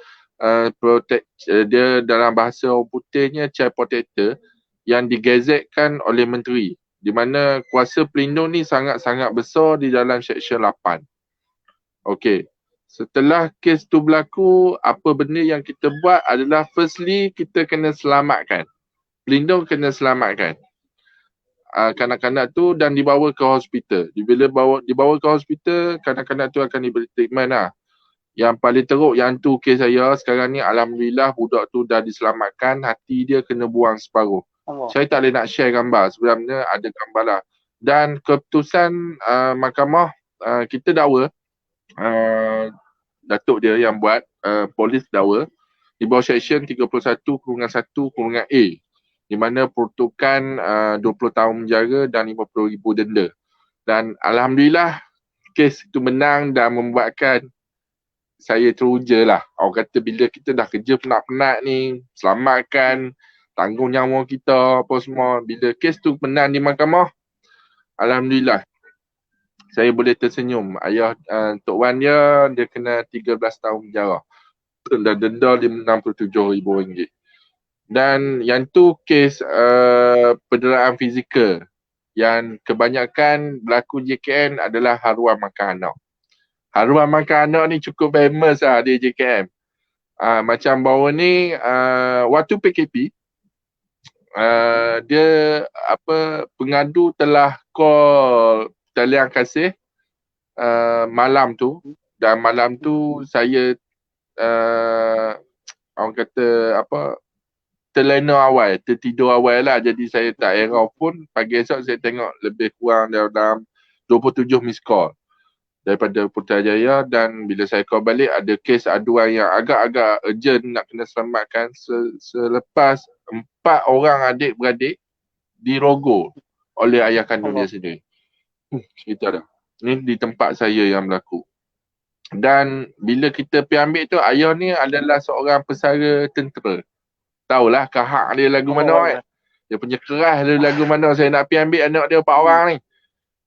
Speaker 4: dia dalam bahasa orang putihnya child protector yang digazetkan oleh menteri. Di mana kuasa pelindung ni sangat-sangat besar di dalam Seksyen 8. Okey. Setelah kes tu berlaku, apa benda yang kita buat adalah firstly kita kena selamatkan. Pelindung kena selamatkan kanak-kanak tu dan dibawa ke hospital. Bila dibawa ke hospital, kanak-kanak tu akan diberi treatment lah. Yang paling teruk yang tu kes saya sekarang ni, alhamdulillah budak tu dah diselamatkan, hati dia kena buang separuh. Saya tak boleh nak share gambar, sebenarnya ada gambar lah. Dan keputusan mahkamah, kita dakwa, datuk dia yang buat, polis dakwa, di bawah Seksyen 31/1/A, di mana peruntukan 20 tahun penjara dan 50,000 denda. Dan alhamdulillah kes itu menang dan membuatkan saya teruja lah. Orang kata bila kita dah kerja penat-penat ni, selamatkan, tanggung nyawa kita apa semua. Bila kes tu menang di mahkamah, alhamdulillah saya boleh tersenyum. Ayah Tok Wan dia kena 13 tahun penjara dan denda RM67,000. Dan yang tu kes penderaan fizikal yang kebanyakan berlaku JKN adalah haruan makan anak. Haruan makan anak ni cukup famous lah di JKM. Macam baru ni, waktu PKP, dia pengadu telah call talian kasih malam tu. Dan malam tu saya orang kata terlena awal, tertidur awal lah. Jadi saya tak error pun. Pagi esok saya tengok lebih kurang dalam 27 miss call daripada Putrajaya. Dan bila saya call balik, ada kes aduan yang agak-agak urgent nak kena selamatkan selepas 4 orang adik-beradik dirogol oleh ayah kandung dia sendiri. Cerita dah. Ni di tempat saya yang berlaku. Dan bila kita pergi ambil tu, ayah ni adalah seorang pesara tentera. Tahulah kahak dia lagu mana kan. Dia punya keras dia lagu mana. Saya nak pergi ambil anak dia 4 orang ni.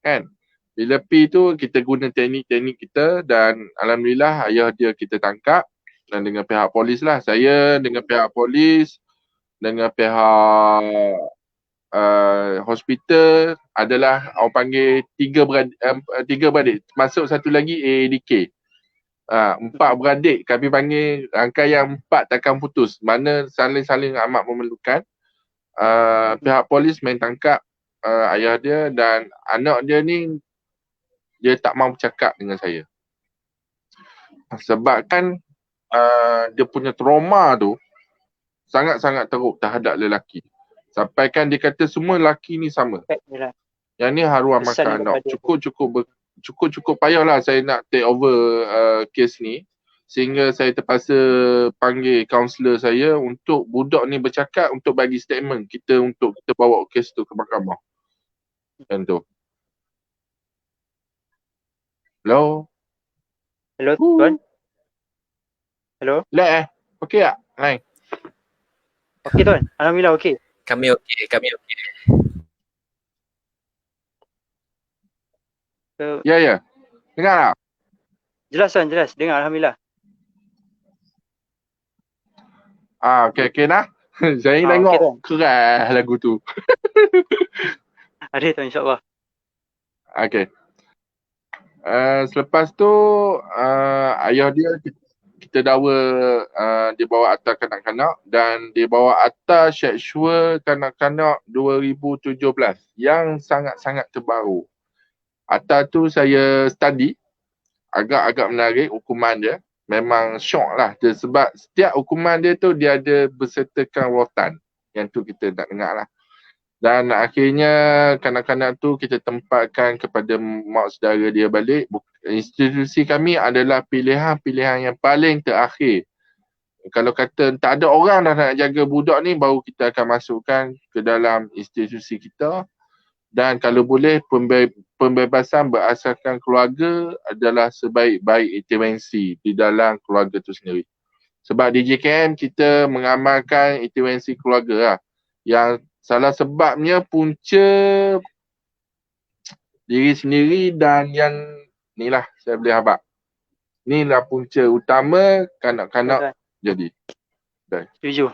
Speaker 4: Kan? Bila pergi tu, kita guna teknik-teknik kita dan alhamdulillah ayah dia kita tangkap dan dengan pihak polis lah. Saya dengan pihak polis, dengan pihak hospital adalah orang panggil 3 beradik. Masuk satu lagi AADK. 4 beradik kami panggil rangkaian 4 takkan putus. Mana saling-saling amat memerlukan. Pihak polis main tangkap ayah dia dan anak dia ni dia tak mahu bercakap dengan saya. Sebabkan dia punya trauma tu sangat-sangat teruk terhadap lelaki. Sampaikan dia kata semua lelaki ni sama. Yang ni haruan makan anak. Cukup payahlah saya nak take over kes ni. Sehingga saya terpaksa panggil kaunselor saya untuk budak ni bercakap untuk bagi statement kita untuk kita bawa kes tu ke mahkamah. Macam tu. Hello?
Speaker 2: Hello tuan. Hello.
Speaker 4: Lag Okey tak? Hai.
Speaker 2: Okey tuan. Alhamdulillah okey.
Speaker 3: Kami okey.
Speaker 4: Ya. Dengar tak?
Speaker 2: Jelas tuan, jelas. Dengar Alhamdulillah.
Speaker 4: Okey dah. Saya
Speaker 2: Okey
Speaker 4: tengok
Speaker 2: tuan.
Speaker 4: keras lagu tu.
Speaker 2: Ada tuan insyaAllah.
Speaker 4: Okey. Selepas tu ayah dia kita dakwa dia bawa akta kanak-kanak dan dia bawa akta seksual kanak-kanak 2017 yang sangat-sangat terbaru. Akta tu saya study, agak-agak menarik hukuman dia. Memang syok lah dia, sebab setiap hukuman dia tu dia ada bersertakan rotan. Yang tu kita nak dengar lah. Dan akhirnya kanak-kanak tu kita tempatkan kepada mak saudara dia balik. Institusi kami adalah pilihan-pilihan yang paling terakhir. Kalau kata tak ada orang dah nak jaga budak ni, baru kita akan masukkan ke dalam institusi kita. Dan kalau boleh pembebasan berasaskan keluarga adalah sebaik-baik intervensi di dalam keluarga tu sendiri. Sebab di JKM kita mengamalkan intervensi keluarga lah. Yang salah sebabnya punca diri sendiri dan yang ni lah saya boleh habaq. Ni lah punca utama kanak-kanak jadi.
Speaker 2: Setuju.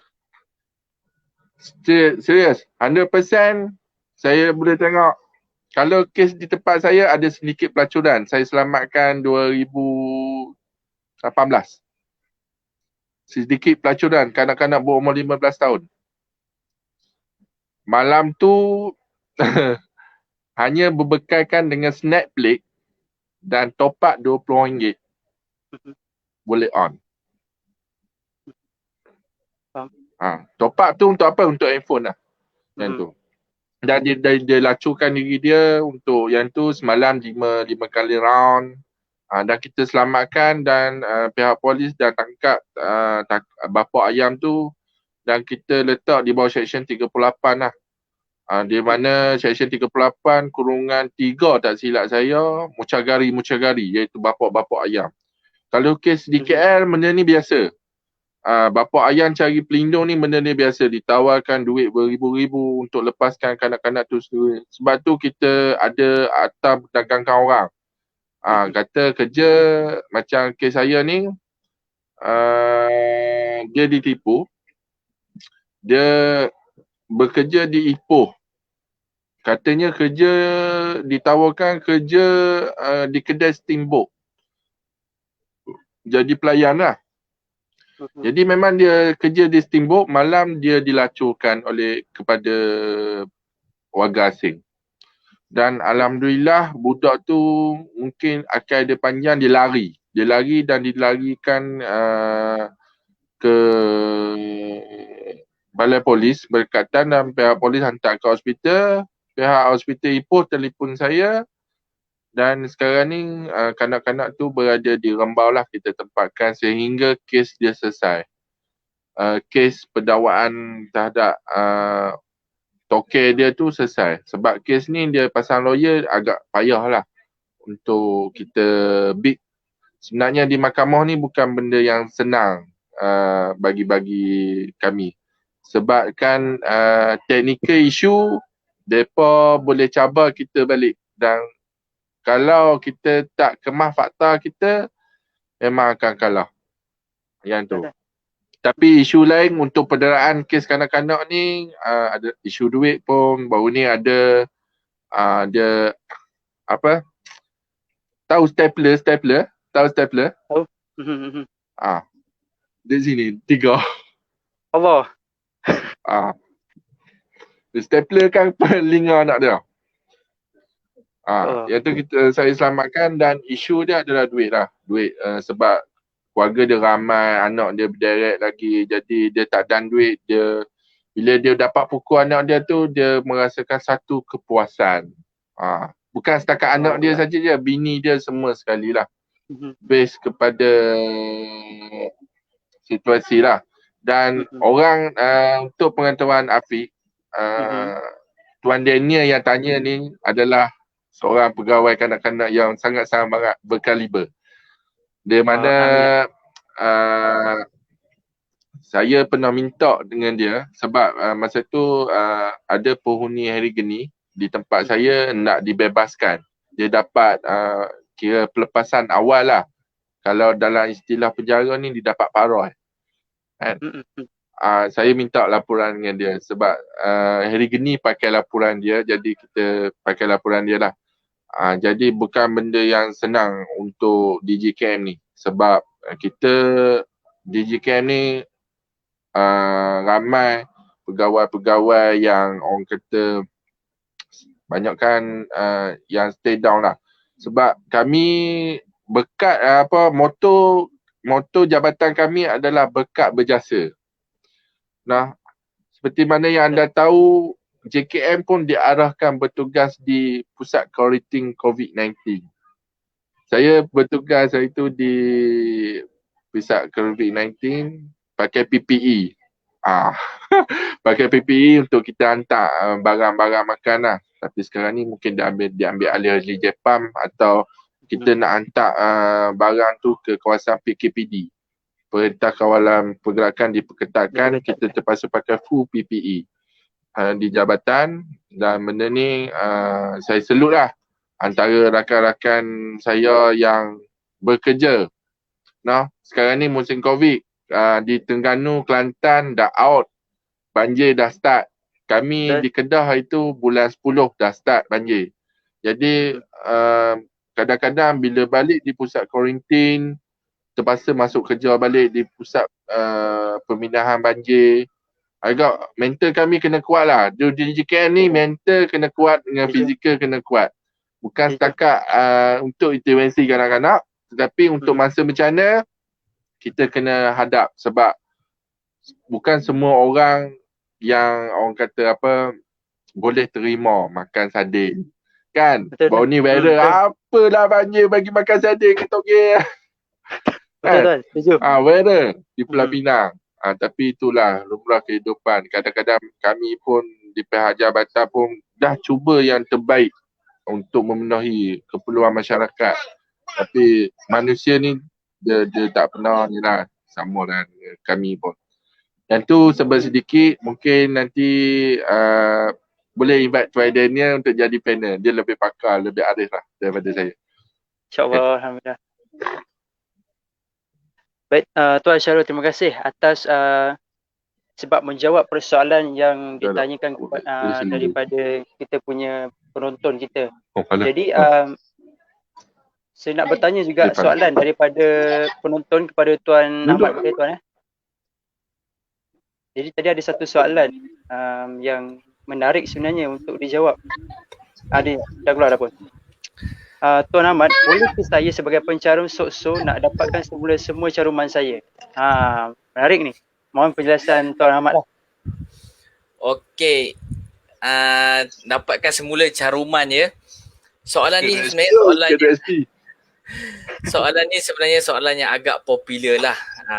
Speaker 4: Serius, 100% saya boleh tengok. Kalau kes di tempat saya ada sedikit pelacuran. Saya selamatkan 2018. Sedikit pelacuran kanak-kanak berumur 15 tahun. Malam tu hanya berbekalkan dengan snack plate dan top up RM20. Boleh on. Top up tu untuk apa? Untuk handphone lah. Yang tu. Dan dia lacukan diri dia untuk yang tu semalam 5 kali round. Dan kita selamatkan dan pihak polis dah tangkap bapa ayam tu dan kita letak di bawah Seksyen 38 lah. Di mana Seksyen 38 kurungan 3 tak silap saya, mucagari iaitu bapa ayam. Kalau kes di KL benda ni biasa. Bapa ayam cari pelindung ni benda ni biasa, ditawarkan duit beribu-ribu untuk lepaskan kanak-kanak tu sendiri. Sebab tu kita ada akta mendagangkan orang. Kata kerja macam kes saya ni, dia ditipu. Dia bekerja di Ipoh. Katanya kerja ditawarkan kerja di kedai steamboat. Jadi pelayan lah. Jadi memang dia kerja di steamboat, malam dia dilacurkan kepada warga asing. Dan alhamdulillah budak tu mungkin akal dia panjang, dia lari. Dia lari dan dilarikan ke balai polis berdekatan dan pihak polis hantar ke hospital. Pihak hospital Ipoh telefon saya dan sekarang ni kanak-kanak tu berada di Rembau lah kita tempatkan sehingga kes dia selesai. Kes pendakwaan terhadap toke dia tu selesai. Sebab kes ni dia pasang lawyer agak payah lah untuk kita beat. Sebenarnya di mahkamah ni bukan benda yang senang bagi kami. Sebab kan technical issue, mereka boleh cabar kita balik. Dan kalau kita tak kemah fakta kita, memang akan kalah. Yang tu. Tapi isu lain untuk penderaan kes kanak-kanak ni, ada isu duit pun. Baru ni ada dia apa? Tahu stapler? Tahu stapler?
Speaker 2: Tahu.
Speaker 4: Di sini 3.
Speaker 2: Allah.
Speaker 4: Stapler kan pelinga anak dia. Yang tu saya selamatkan dan isu dia adalah duit lah. Duit sebab keluarga dia ramai, anak dia berderet lagi. Jadi dia tak dan duit. Bila dia dapat pukul anak dia tu, dia merasakan satu kepuasan. Bukan setakat anak dia saja je, bini dia semua sekali lah. Based kepada situasi lah. Dan orang untuk pengetahuan Afiq, Tuan Daniel yang tanya ni adalah seorang pegawai kanak-kanak yang sangat-sangat berkaliber. Dia mana
Speaker 2: Amin.
Speaker 4: saya pernah minta dengan dia sebab masa tu ada penghuni hari geni di tempat saya nak dibebaskan. Dia dapat kira pelepasan awal lah. Kalau dalam istilah penjara ni dia dapat parol. Kan? Saya minta laporan dengan dia sebab hari geni pakai laporan dia, jadi kita pakai laporan dia lah. Jadi bukan benda yang senang untuk DJKM ni sebab kita DJKM ni ramai pegawai-pegawai yang orang kata banyakkan yang stay down lah. Sebab kami berkat moto jabatan kami adalah berkat berjasa. Nah, seperti mana yang anda tahu, JKM pun diarahkan bertugas di pusat quarantine COVID-19. Saya bertugas hari itu di pusat COVID-19 pakai PPE. Pakai PPE untuk kita hantar barang-barang makan lah. Tapi sekarang ni mungkin diambil alih Jepam atau kita nak hantar barang tu ke kawasan PKPD. Perintah Kawalan Pergerakan diperketatkan, kita terpaksa pakai full PPE di jabatan. Dan benda ni saya salute lah antara rakan-rakan saya yang bekerja. Nah, sekarang ni musim COVID, di Terengganu, Kelantan dah out. Banjir dah start. Kami di Kedah itu bulan 10 dah start banjir. Jadi kadang-kadang bila balik di pusat kuarantin, terpaksa masuk kerja balik di pusat pemindahan banjir. Agak mental kami kena kuat lah. Di JKM ni mental kena kuat dengan fizikal kena kuat. Bukan setakat untuk intervensi kanak-kanak, tetapi untuk masa bencana kita kena hadap sebab bukan semua orang yang orang kata boleh terima makan sardin. Kan? Baru ni weather apalah banjir bagi makan sardin ke toge.
Speaker 2: Betul, setuju.
Speaker 4: Weather di Pulau Pinang. Tapi itulah lumrah kehidupan. Kadang-kadang kami pun di pihak jabatan pun dah cuba yang terbaik untuk memenuhi keperluan masyarakat. Tapi manusia ni dia tak pernah ni lah sama dengan kami pun. Yang tu sebab sedikit mungkin nanti boleh invite Tuan Daniel untuk jadi panel. Dia lebih pakar, lebih arif lah daripada saya.
Speaker 2: InsyaAllah, Alhamdulillah. Baik, Tuan Syarul, terima kasih atas sebab menjawab persoalan yang ditanyakan daripada kita punya penonton kita. Jadi saya nak bertanya juga soalan daripada penonton kepada Tuan Ahmad. Boleh Tuan? Jadi tadi ada satu soalan yang menarik sebenarnya untuk dijawab. Ada dah keluar dah pun. Tuan Ahmad, bolehkah saya sebagai pencarum sok-sok nak dapatkan semua caruman saya? Menarik ni. Mohon penjelasan Tuan Ahmad lah.
Speaker 3: Okey. Dapatkan semula caruman ya. Soalan ni sebenarnya soalan ni sebenarnya soalan yang agak popular lah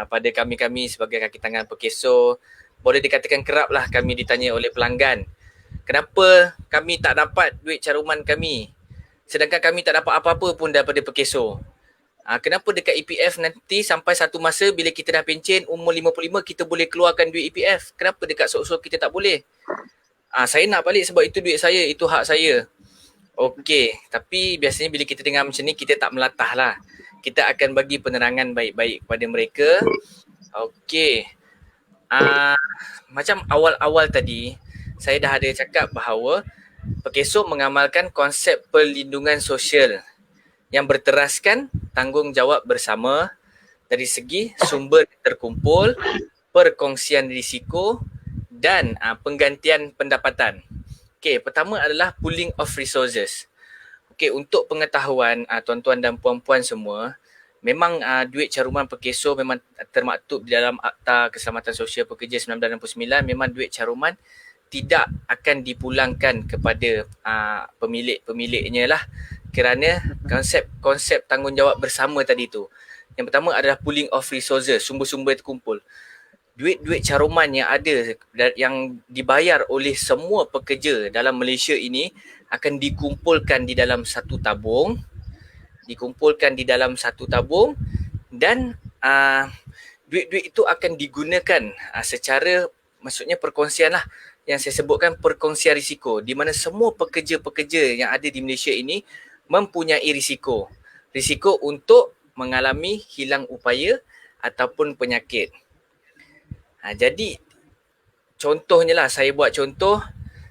Speaker 3: pada kami sebagai kaki tangan Perkeso. Boleh dikatakan kerap lah kami ditanya oleh pelanggan, kenapa kami tak dapat duit caruman kami sedangkan kami tak dapat apa-apa pun daripada Perkeso. Kenapa dekat EPF nanti sampai satu masa bila kita dah pencen umur 55 kita boleh keluarkan duit EPF, kenapa dekat sok-sok kita tak boleh? Saya nak balik sebab itu duit saya, itu hak saya. Okey, tapi biasanya bila kita dengar macam ni kita tak melatah lah. Kita akan bagi penerangan baik-baik kepada mereka. Okey. Macam awal-awal tadi saya dah ada cakap bahawa Perkeso mengamalkan konsep perlindungan sosial yang berteraskan tanggungjawab bersama dari segi sumber terkumpul, perkongsian risiko dan penggantian pendapatan. Okey, pertama adalah pooling of resources. Okey, untuk pengetahuan tuan-tuan dan puan-puan semua, memang duit caruman Perkeso memang termaktub di dalam Akta Keselamatan Sosial Pekerja 1969. Memang duit caruman tidak akan dipulangkan kepada pemilik-pemiliknya lah kerana konsep tanggungjawab bersama tadi tu. Yang pertama adalah pooling of resources, sumber-sumber terkumpul. Duit-duit caruman yang ada yang dibayar oleh semua pekerja dalam Malaysia ini akan dikumpulkan di dalam satu tabung dan duit-duit itu akan digunakan secara, maksudnya perkongsian lah, yang saya sebutkan perkongsian risiko, di mana semua pekerja-pekerja yang ada di Malaysia ini mempunyai risiko untuk mengalami hilang upaya ataupun penyakit. Jadi contohnya lah, saya buat contoh,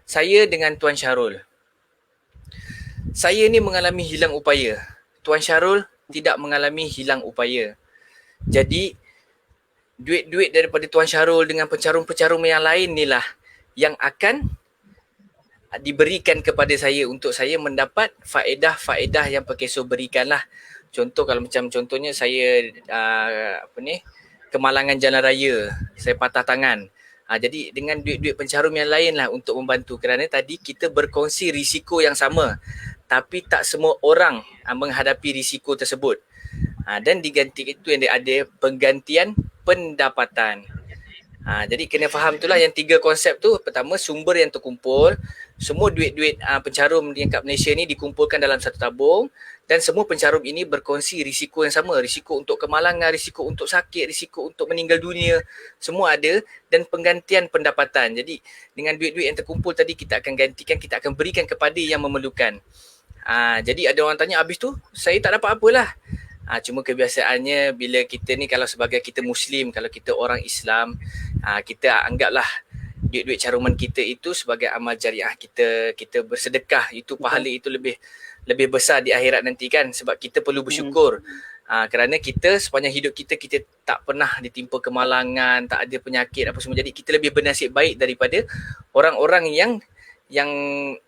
Speaker 3: saya dengan Tuan Syarul. Saya ni mengalami hilang upaya. Tuan Syarul tidak mengalami hilang upaya. Jadi duit-duit daripada Tuan Syarul dengan pencarum-pencarum yang lain ni lah yang akan diberikan kepada saya untuk saya mendapat faedah-faedah yang Perkeso berikan lah. Contoh kalau macam contohnya saya kemalangan jalan raya, saya patah tangan. Jadi dengan duit-duit pencarum yang lain lah untuk membantu, kerana tadi kita berkongsi risiko yang sama, tapi tak semua orang menghadapi risiko tersebut. Dan diganti itu yang ada penggantian pendapatan. Jadi kena faham itulah yang 3 konsep tu. Pertama, sumber yang terkumpul, semua duit-duit pencarum yang kat Malaysia ni dikumpulkan dalam satu tabung, dan semua pencarum ini berkongsi risiko yang sama, risiko untuk kemalangan, risiko untuk sakit, risiko untuk meninggal dunia, semua ada, dan penggantian pendapatan. Jadi dengan duit-duit yang terkumpul tadi kita akan gantikan, kita akan berikan kepada yang memerlukan. Jadi ada orang tanya, habis tu saya tak dapat apalah. Cuma kebiasaannya bila kita ni, kalau sebagai kita Muslim, kalau kita orang Islam, kita anggaplah duit-duit caruman kita itu sebagai amal jariah kita. Kita bersedekah, itu pahala itu lebih besar di akhirat nanti kan, sebab kita perlu bersyukur. Kerana kita sepanjang hidup kita tak pernah ditimpa kemalangan, tak ada penyakit apa semua. Jadi kita lebih bernasib baik daripada orang-orang yang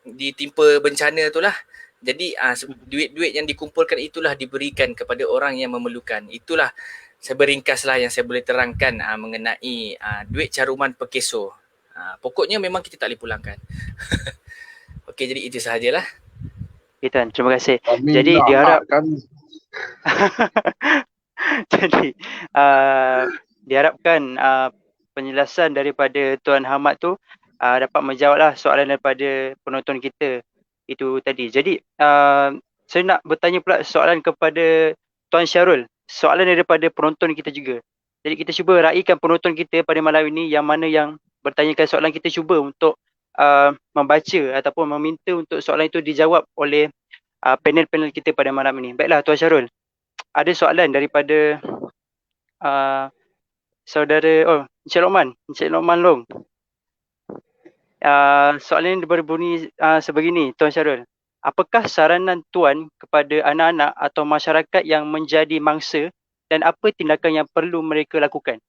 Speaker 3: ditimpa bencana tu lah. Jadi duit-duit yang dikumpulkan itulah diberikan kepada orang yang memerlukan. Itulah saya beringkaslah yang saya boleh terangkan mengenai duit caruman Perkeso. Pokoknya memang kita tak boleh pulangkan. Okey, jadi itu sahajalah.
Speaker 2: Okay, Tuan, terima kasih.
Speaker 4: Kami
Speaker 2: Jadi
Speaker 4: nak
Speaker 2: diharap
Speaker 4: kami.
Speaker 2: jadi diharapkan penjelasan daripada Tuan Hamad tu dapat menjawablah soalan daripada penonton kita itu tadi. Jadi saya nak bertanya pula soalan kepada Tuan Syarul. Soalan daripada penonton kita juga. Jadi kita cuba raikan penonton kita pada malam ini yang mana yang bertanyakan soalan, kita cuba untuk membaca ataupun meminta untuk soalan itu dijawab oleh panel-panel kita pada malam ini. Baiklah Tuan Syarul, ada soalan daripada saudara Encik Lokman Long. Soalan ini berbunyi sebegini, Tuan Syarul. Apakah saranan Tuan kepada anak-anak atau masyarakat yang menjadi mangsa, dan apa tindakan yang perlu mereka lakukan?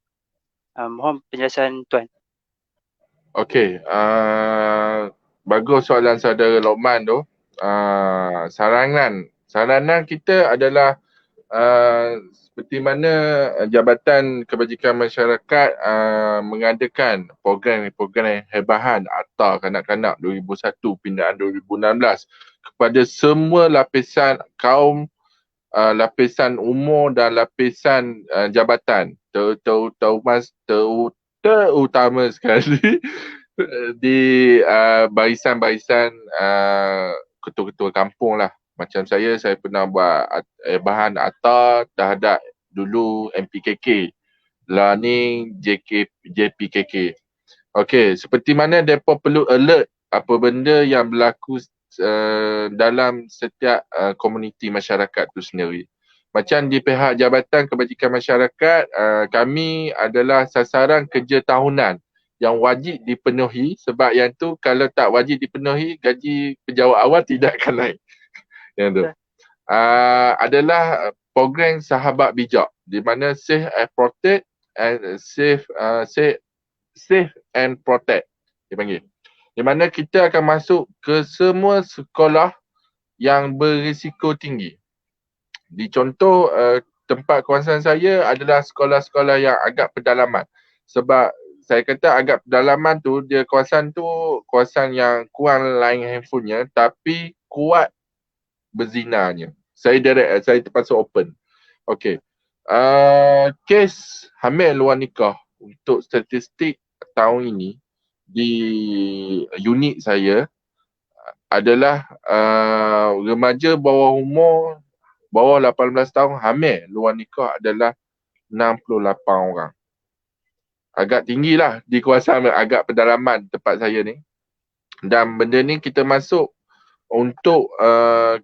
Speaker 2: Mohon penjelasan Tuan.
Speaker 4: Okey, bagus soalan saudara Lokman tu. Saranan kita adalah seperti mana Jabatan Kebajikan Masyarakat mengadakan program hebahan Akta Kanak-kanak 2001 pindaan 2016 kepada semua lapisan kaum, lapisan umur dan lapisan jabatan, terutama sekali di barisan-barisan ketua-ketua kampung lah. Macam saya pernah buat bahan akta terhadap dulu MPKK, lah ni JPKK. Okey, seperti mana mereka perlu alert apa benda yang berlaku dalam setiap komuniti masyarakat tu sendiri. Macam di pihak Jabatan Kebajikan Masyarakat, kami adalah sasaran kerja tahunan yang wajib dipenuhi, sebab yang tu kalau tak wajib dipenuhi, gaji pejabat awal tidak akan naik. Yang tu adalah program Sahabat Bijak, di mana Safe and Protect and Safe and Protect dipanggil. Di mana kita akan masuk ke semua sekolah yang berisiko tinggi. Di contoh tempat kawasan saya adalah sekolah-sekolah yang agak pedalaman. Sebab saya kata agak pedalaman tu, dia kawasan tu kawasan yang kurang line handphonenya tapi kuat berzinanya. Saya terpaksa open. Okey. Kes hamil luar nikah untuk statistik tahun ini di unit saya adalah remaja bawah umur bawah 18 tahun hamil luar nikah adalah 68 orang. Agak tinggilah di kawasan agak pedalaman tempat saya ni. Dan benda ni kita masuk untuk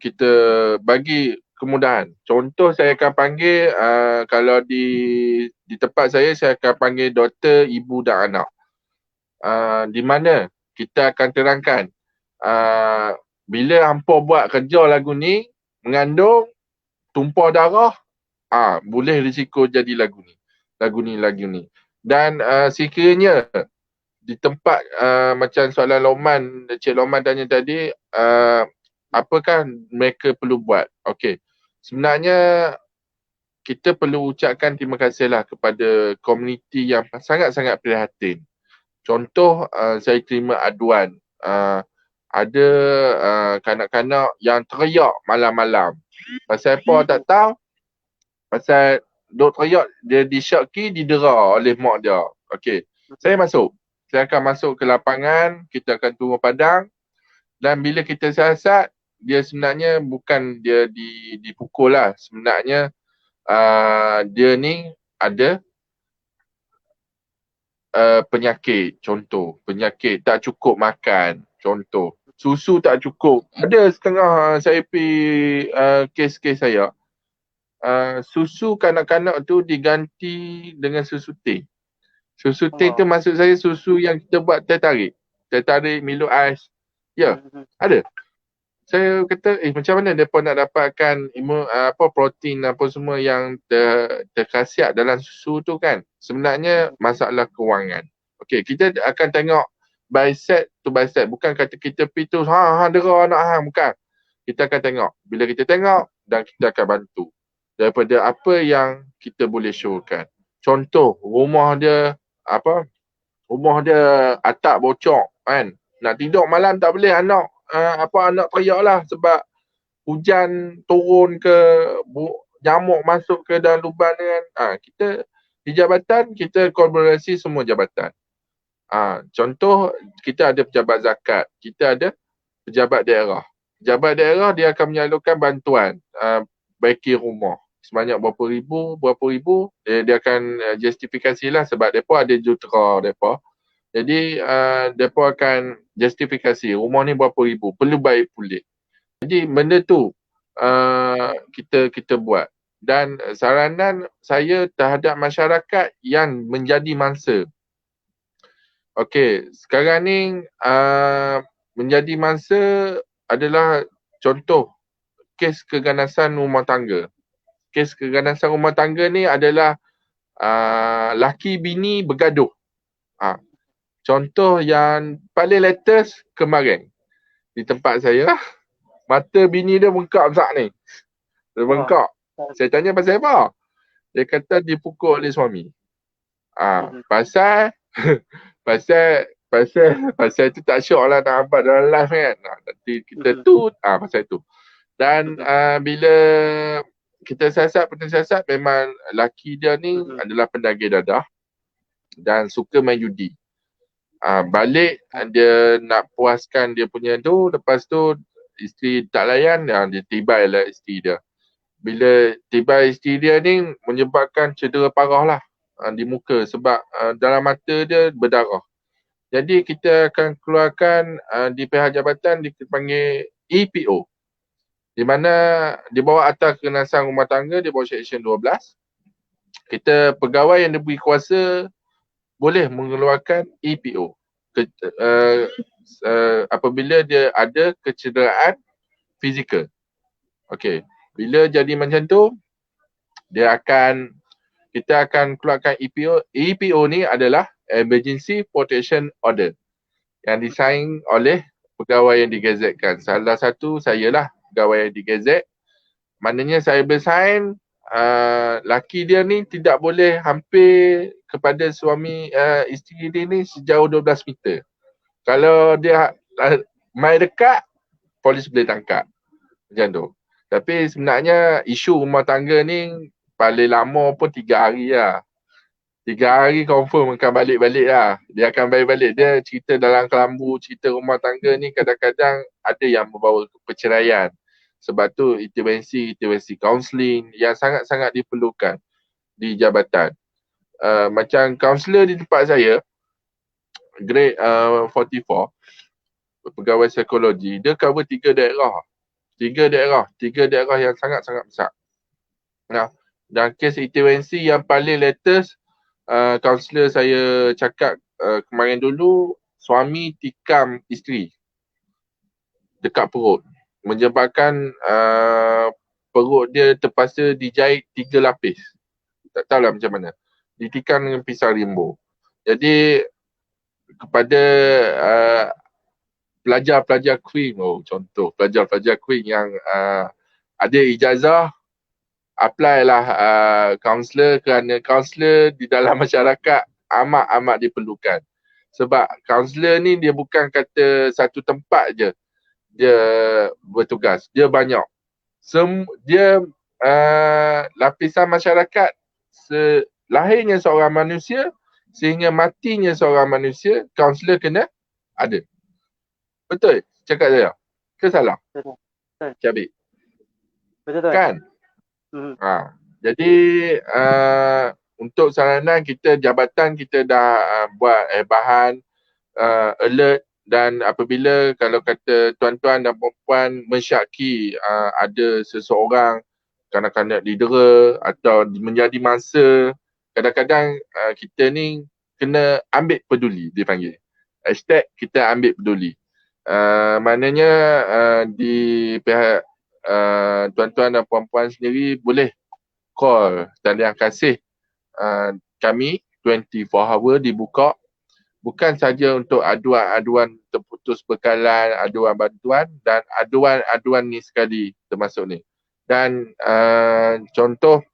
Speaker 4: kita bagi kemudahan. Contoh saya akan panggil kalau di tempat saya akan panggil doktor, ibu dan anak. Di mana kita akan terangkan bila hampa buat kerja lagu ni mengandung tumpah darah, boleh risiko jadi lagu ni. Dan sekiranya di tempat macam soalan Lokman, Cik Lokman tanya tadi, apakah mereka perlu buat? Okey. Sebenarnya kita perlu ucapkan terima kasihlah kepada komuniti yang sangat-sangat prihatin. Contoh, saya terima aduan. Ada kanak-kanak yang teriak malam-malam. Pasal apa tak tahu. Pasal duk teriak, dia disyaki, didera oleh mak dia. Okey. Saya akan masuk ke lapangan, kita akan turun padang. Dan bila kita siasat, dia sebenarnya bukan dia dipukul lah. Sebenarnya dia ni ada penyakit, contoh. Penyakit tak cukup makan, contoh. Susu tak cukup. Ada setengah saya pergi kes-kes saya. Susu kanak-kanak tu diganti dengan susu teh. Susu teh tu maksud saya susu yang kita buat teh tarik. Teh tarik, Milo ais. Ya, ada. Saya kata, macam mana mereka nak dapatkan protein apa semua yang terkhasiat dalam susu tu kan? Sebenarnya masalah kewangan. Okey, kita akan tengok by set to by set. Bukan kata kita pergi tu, dera nak hang, bukan. Kita akan tengok. Bila kita tengok, dan kita akan bantu. Daripada apa yang kita boleh showkan. Contoh, rumah dia atap bocor kan. Nak tidur malam tak boleh, anak teriak lah sebab hujan turun ke, nyamuk masuk ke dalam lubang kan. Kita di jabatan, kita kolaborasi semua jabatan. Contoh, kita ada pejabat zakat, kita ada pejabat daerah. Pejabat daerah dia akan menyalurkan bantuan baiki rumah. Sebanyak berapa ribu, dia akan justifikasi lah sebab mereka ada jutera mereka. Jadi, mereka akan justifikasi rumah ni berapa ribu, perlu baik pulih. Jadi, benda tu kita buat. Dan saranan saya terhadap masyarakat yang menjadi mangsa. Okey, sekarang ni menjadi mangsa adalah contoh kes keganasan rumah tangga. Kes keganasan rumah tangga ni adalah laki bini bergaduh. Contoh yang paling latest kemarin di tempat saya, mata bini dia bengkak besar ni. Dia bengkak. Saya tanya pasal apa? Dia kata dipukul oleh suami. Pasal itu tak syok lah nak nampak dalam live kan. Nanti kita pasal itu. Dan bila kita siasat memang laki dia ni adalah pendagih dadah dan suka main judi. Balik dia nak puaskan dia punya tu, lepas tu isteri tak layan, dia tibai lah isteri dia. Bila tibai isteri dia ni menyebabkan cedera parah lah di muka sebab dalam mata dia berdarah. Jadi kita akan keluarkan di pihak jabatan dipanggil EPO. Di mana di bawah Akta Keganasan Rumah Tangga, di bawah Seksyen 12, kita pegawai yang diberi kuasa boleh mengeluarkan EPO apabila dia ada kecederaan fizikal. Okey, bila jadi macam tu, kita akan keluarkan EPO. EPO ni adalah Emergency Protection Order yang disaing oleh pegawai yang digazetkan. Salah satu saya lah pegawai yang digazet. Maknanya saya bersain, laki dia ni tidak boleh hampir kepada suami isteri dia ni sejauh 12 meter. Kalau dia mai dekat, polis boleh tangkap. Macam tu. Tapi sebenarnya isu rumah tangga ni paling lama pun 3 hari lah. 3 hari confirm akan balik-balik lah. Dia akan balik-balik. Dia cerita dalam kelambu, cerita rumah tangga ni kadang-kadang ada yang membawa perceraian. Sebab tu intervensi kaunseling yang sangat-sangat diperlukan di jabatan. Macam kaunselor di tempat saya, grade 44, pegawai psikologi, dia cover 3 daerah. 3 daerah yang sangat-sangat besar. Nah, dan kes intervensi yang paling latest, kaunselor saya cakap kemarin dulu, suami tikam isteri dekat perut, menyebabkan perut dia terpaksa dijahit 3 lapis. Tak tahulah macam mana. Ditikam dengan pisau rimbo. Jadi kepada pelajar-pelajar Queen, contoh pelajar-pelajar Queen yang ada ijazah, apply lah kaunselor, kerana kaunselor di dalam masyarakat amat-amat diperlukan. Sebab kaunselor ni dia bukan kata satu tempat je dia bertugas, dia banyak. Dia lapisan masyarakat, lahirnya seorang manusia sehingga matinya seorang manusia, kaunselor kena ada. Betul cakap saya? Ke salah?
Speaker 2: Betul.
Speaker 4: Cabik.
Speaker 2: Betul tuan.
Speaker 4: Kan? Jadi untuk saranan kita, jabatan kita dah buat bahan alert, dan apabila kalau kata tuan-tuan dan puan mensyaki ada seseorang kanak-kanak didera atau menjadi mangsa, kadang-kadang kita ni kena ambil peduli, dipanggil. Hashtag kita ambil peduli. Maknanya di pihak tuan-tuan dan puan-puan sendiri boleh call talian kasih kami 24 hour dibuka, bukan saja untuk aduan-aduan terputus bekalan, aduan bantuan dan aduan-aduan ni sekali termasuk ni. Dan contoh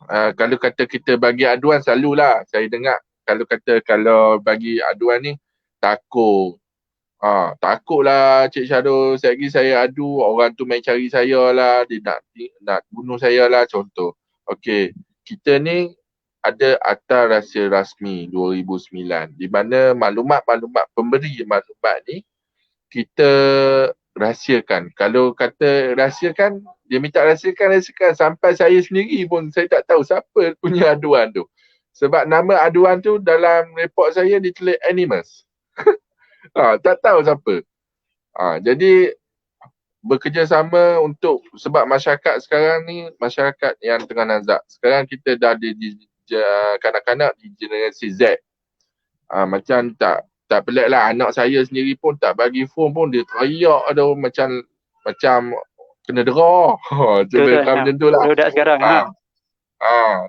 Speaker 4: kalau kata kita bagi aduan, selalulah saya dengar kalau bagi aduan ni takut. Takutlah Cik Syarul, saya adu, orang tu main cari saya lah, dia nak bunuh saya lah, contoh. Okey, kita ni ada Akta Rahsia Rasmi 2009 di mana maklumat-maklumat pemberi maklumat ni kita rahsiakan. Kalau kata rahsiakan, dia minta rahsiakan sampai saya sendiri pun saya tak tahu siapa punya aduan tu. Sebab nama aduan tu dalam report saya ditulis Animus. Tak tahu siapa. Jadi bekerjasama untuk, sebab masyarakat sekarang ni masyarakat yang tengah nazak. Sekarang kita dah ada kanak-kanak di generasi Z. Macam tak pelik lah, anak saya sendiri pun tak bagi phone pun dia teriak ada macam kena derah. Macam tu lah.
Speaker 2: Budak sekarang.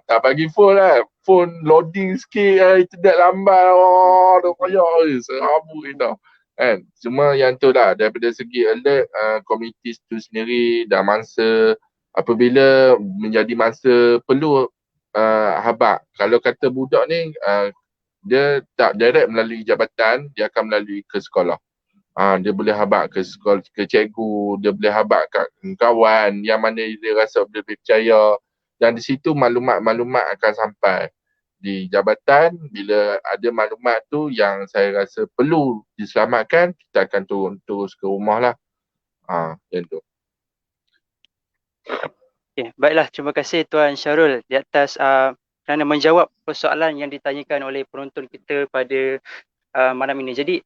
Speaker 4: Tak bagi phone lah. Phone loading sikit, internet lambat, dia teriak, serabut kita. Kan? Cuma yang tu lah, daripada segi alert, komiti tu sendiri dah mangsa, apabila menjadi mangsa perlu habaq. Kalau kata budak ni dia tak direct melalui jabatan, dia akan melalui ke sekolah. Dia boleh habaq ke sekolah, ke cikgu, dia boleh habaq kat kawan yang mana dia rasa boleh percaya, dan di situ maklumat-maklumat akan sampai di jabatan. Bila ada maklumat tu yang saya rasa perlu diselamatkan, kita akan turun terus ke rumah lah. Macam tu.
Speaker 2: Okay, baiklah, terima kasih Tuan Syarul di atas kerana menjawab persoalan yang ditanyakan oleh penonton kita pada malam ini. Jadi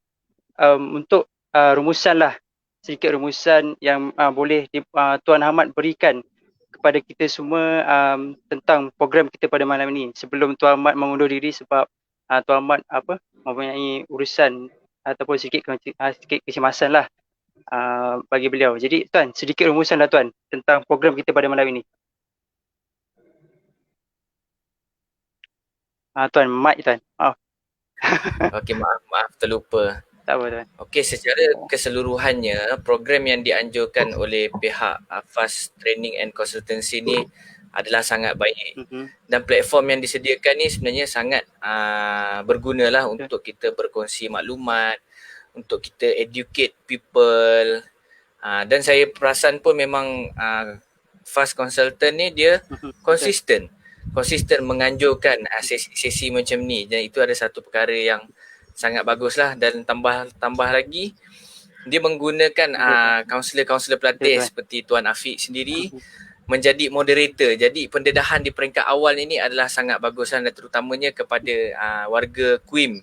Speaker 2: untuk rumusan lah, sedikit rumusan yang boleh Tuan Ahmad berikan kepada kita semua tentang program kita pada malam ini, sebelum Tuan Ahmad mengundur diri sebab Tuan Ahmad mempunyai urusan ataupun sedikit kecemasan lah bagi beliau. Jadi Tuan, sedikit rumusan lah Tuan tentang program kita pada malam ini. Tuan, mic Tuan.
Speaker 3: Okey, maaf terlupa.
Speaker 2: Tak apa Tuan.
Speaker 3: Okey, secara keseluruhannya program yang dianjurkan oleh pihak FAST Training and Consultancy ni adalah sangat baik. Dan platform yang disediakan ni sebenarnya sangat bergunalah untuk kita berkongsi maklumat, untuk kita educate people. Dan saya perasan pun memang FAST Consultant ni dia konsisten menganjurkan sesi macam ni, dan itu ada satu perkara yang sangat baguslah. Dan tambah lagi dia menggunakan kaunselor-kaunselor pelatih
Speaker 2: Betul.
Speaker 3: seperti Tuan Afiq sendiri menjadi moderator. Jadi pendedahan di peringkat awal ini adalah sangat bagus dan terutamanya kepada warga Kuim.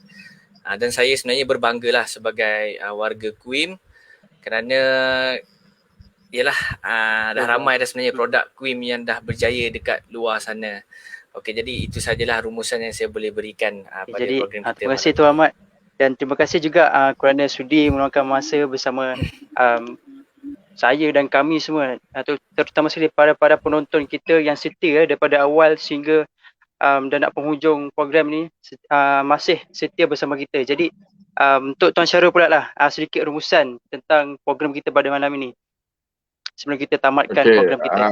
Speaker 3: Dan saya sebenarnya berbanggalah sebagai warga Kuim kerana ialah dah ramai dah sebenarnya produk Kuim yang dah berjaya dekat luar sana. Okey, jadi itu sajalah rumusan yang saya boleh berikan pada
Speaker 2: Jadi
Speaker 3: program kita.
Speaker 2: terima kasih Tuan Ahmad, dan terima kasih juga kerana sudi meluangkan masa bersama saya dan kami semua, terutama sekali para penonton kita yang setia daripada awal sehingga dan nak penghujung program ni masih setia bersama kita. Jadi untuk Tuan Syarul pula lah sedikit rumusan tentang program kita pada malam ini sebelum kita tamatkan program kita.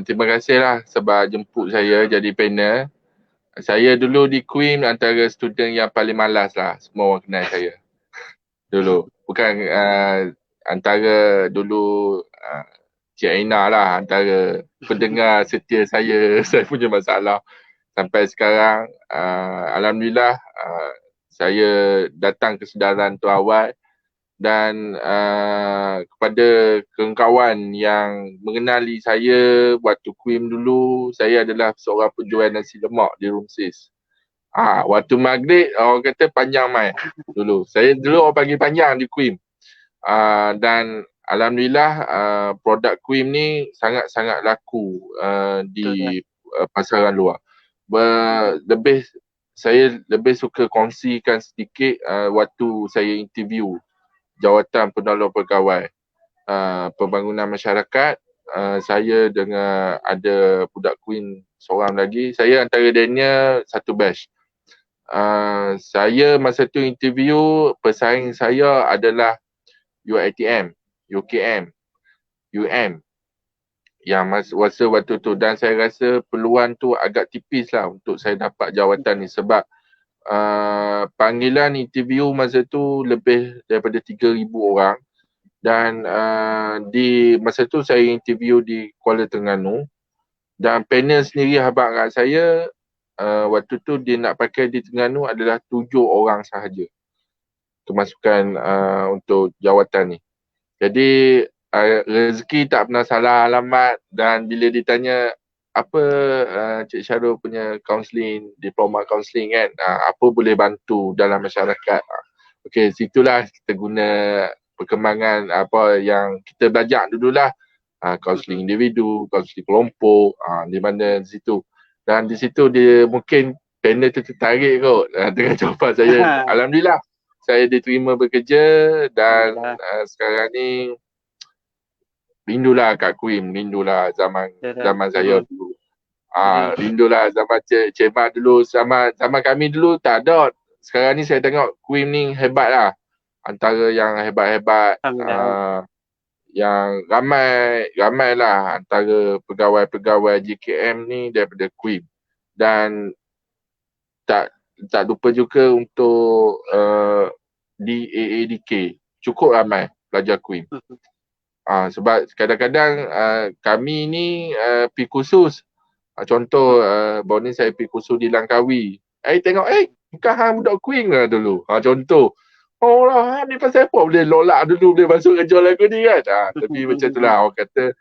Speaker 4: Terima kasihlah sebab jemput saya jadi panel. Saya dulu di Queen antara student yang paling malas lah. Semua orang kenal saya. Dulu. Bukan antara dulu Cik Aina lah. Antara pendengar setia saya. Saya punya masalah. Sampai sekarang, Alhamdulillah, saya datang kesedaran tu awal. Dan kepada kawan-kawan yang mengenali saya waktu Queen dulu, saya adalah seorang penjual nasi lemak di Room 6. Waktu maghrib orang kata panjang mai dulu. Saya dulu orang panggil panjang di Queen. Dan alhamdulillah produk Queen ni sangat-sangat laku di pasaran luar. Saya lebih suka kongsikan sedikit waktu saya interview jawatan penolong pegawai pembangunan masyarakat. Saya dengan ada budak Queen seorang lagi. Saya antara dia satu batch. Saya masa tu interview, pesaing saya adalah UiTM, UKM, UM yang masa waktu tu, dan saya rasa peluang tu agak tipis lah untuk saya dapat jawatan ni sebab panggilan interview masa tu lebih daripada 3,000 orang. Dan di masa tu saya interview di Kuala Terengganu, dan panel sendiri habaq kat saya waktu tu dia nak pakai di Terengganu adalah 7 orang sahaja kemasukan untuk jawatan ni. Jadi rezeki tak pernah salah alamat, dan bila ditanya apa Cik Syarul punya kaunseling, diploma kaunseling kan, apa boleh bantu dalam masyarakat. Okey, situlah kita guna perkembangan apa yang kita belajar dululah. Kaunseling individu, kaunseling kelompok, di mana di situ. Dan di situ dia mungkin panel tu tertarik kot dengan jawapan saya. Alhamdulillah saya diterima bekerja, dan sekarang ni rindulah Kak Queen, rindulah zaman saya dulu. Rindulah zaman Cik Mat dulu, zaman kami dulu tak ada. Sekarang ni saya tengok Queen ni hebat lah. Antara yang hebat-hebat, yang ramai lah antara pegawai-pegawai JKM ni daripada Queen. Dan tak lupa juga untuk di AADK, cukup ramai pelajar Queen. Sebab kadang-kadang kami ni pergi kursus. Contoh baru ni saya pergi kursus di Langkawi. Tengok bukan hang budak Queen lah dulu. Contoh. Oh lah, ni pasal apa boleh lolak dulu boleh masuk kerja lagu ni kan. Tapi macam tu lah orang kata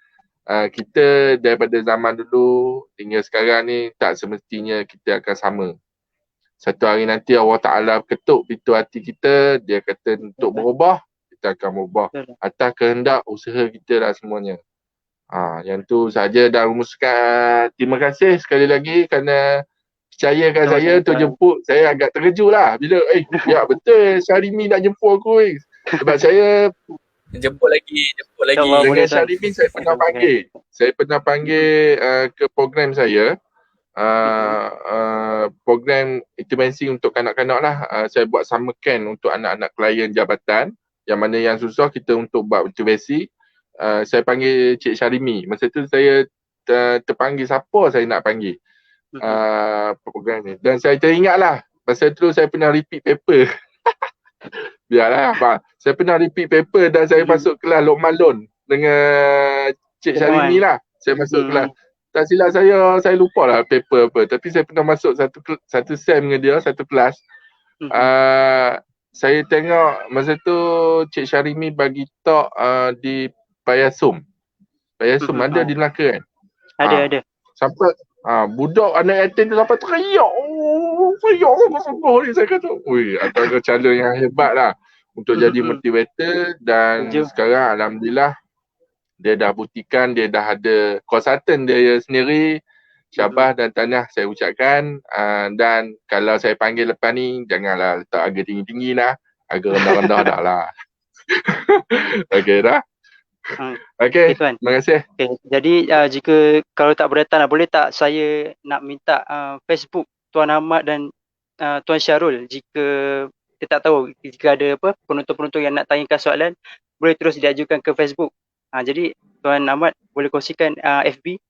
Speaker 4: kita daripada zaman dulu hingga sekarang ni tak semestinya kita akan sama. Satu hari nanti Allah Ta'ala ketuk pintu hati kita, dia kata untuk berubah, kita akan berubah atas kehendak usaha kita lah semuanya. Yang tu saja dah rumuskan. Terima kasih sekali lagi kerana percayakan saya untuk jemput. Saya agak terkejut lah bila ya betul Syarimi nak jemput aku. Sebab saya
Speaker 3: jemput lagi.
Speaker 4: Dengan Syarimi saya pernah panggil. Saya pernah panggil ke program saya. Program intervensi untuk kanak-kanak lah. Saya buat summer camp untuk anak-anak klien jabatan. Yang mana yang susah kita untuk buat intervensi. Saya panggil Cik Syarimi. Masa tu saya terpanggil siapa saya nak panggil program ni. Dan saya teringat lah. Masa tu saya pernah repeat paper. Biarlah. Saya pernah repeat paper dan saya masuk kelas Lokman Lon dengan Cik Syarimi lah. Saya masuk kelas. Tak silap saya lupa lah paper apa. Tapi saya pernah masuk satu sem dengan dia, satu kelas. saya tengok masa tu Cik Syarimi bagi talk di Payasum. Payasum ada di Melaka kan?
Speaker 2: Ada.
Speaker 4: Sampai budak anak yatim tu sampai teriak. Oh, teriak sungguh ni saya kata. Ui, antara cara yang hebat lah untuk jadi motivator dan sekarang alhamdulillah dia dah buktikan dia dah ada konsultan dia sendiri. Syabas dan tahniah saya ucapkan dan kalau saya panggil lepas ni janganlah letak harga tinggi-tinggi lah. Harga rendah-rendah dah lah. Okey dah. Okey, terima kasih.
Speaker 2: Okay. Jadi jika kalau tak beratan boleh tak saya nak minta Facebook Tuan Ahmad dan Tuan Syarul, jika kita tak tahu jika ada penonton-penonton yang nak tanyakan soalan boleh terus diajukan ke Facebook. Jadi Tuan Ahmad boleh kongsikan FB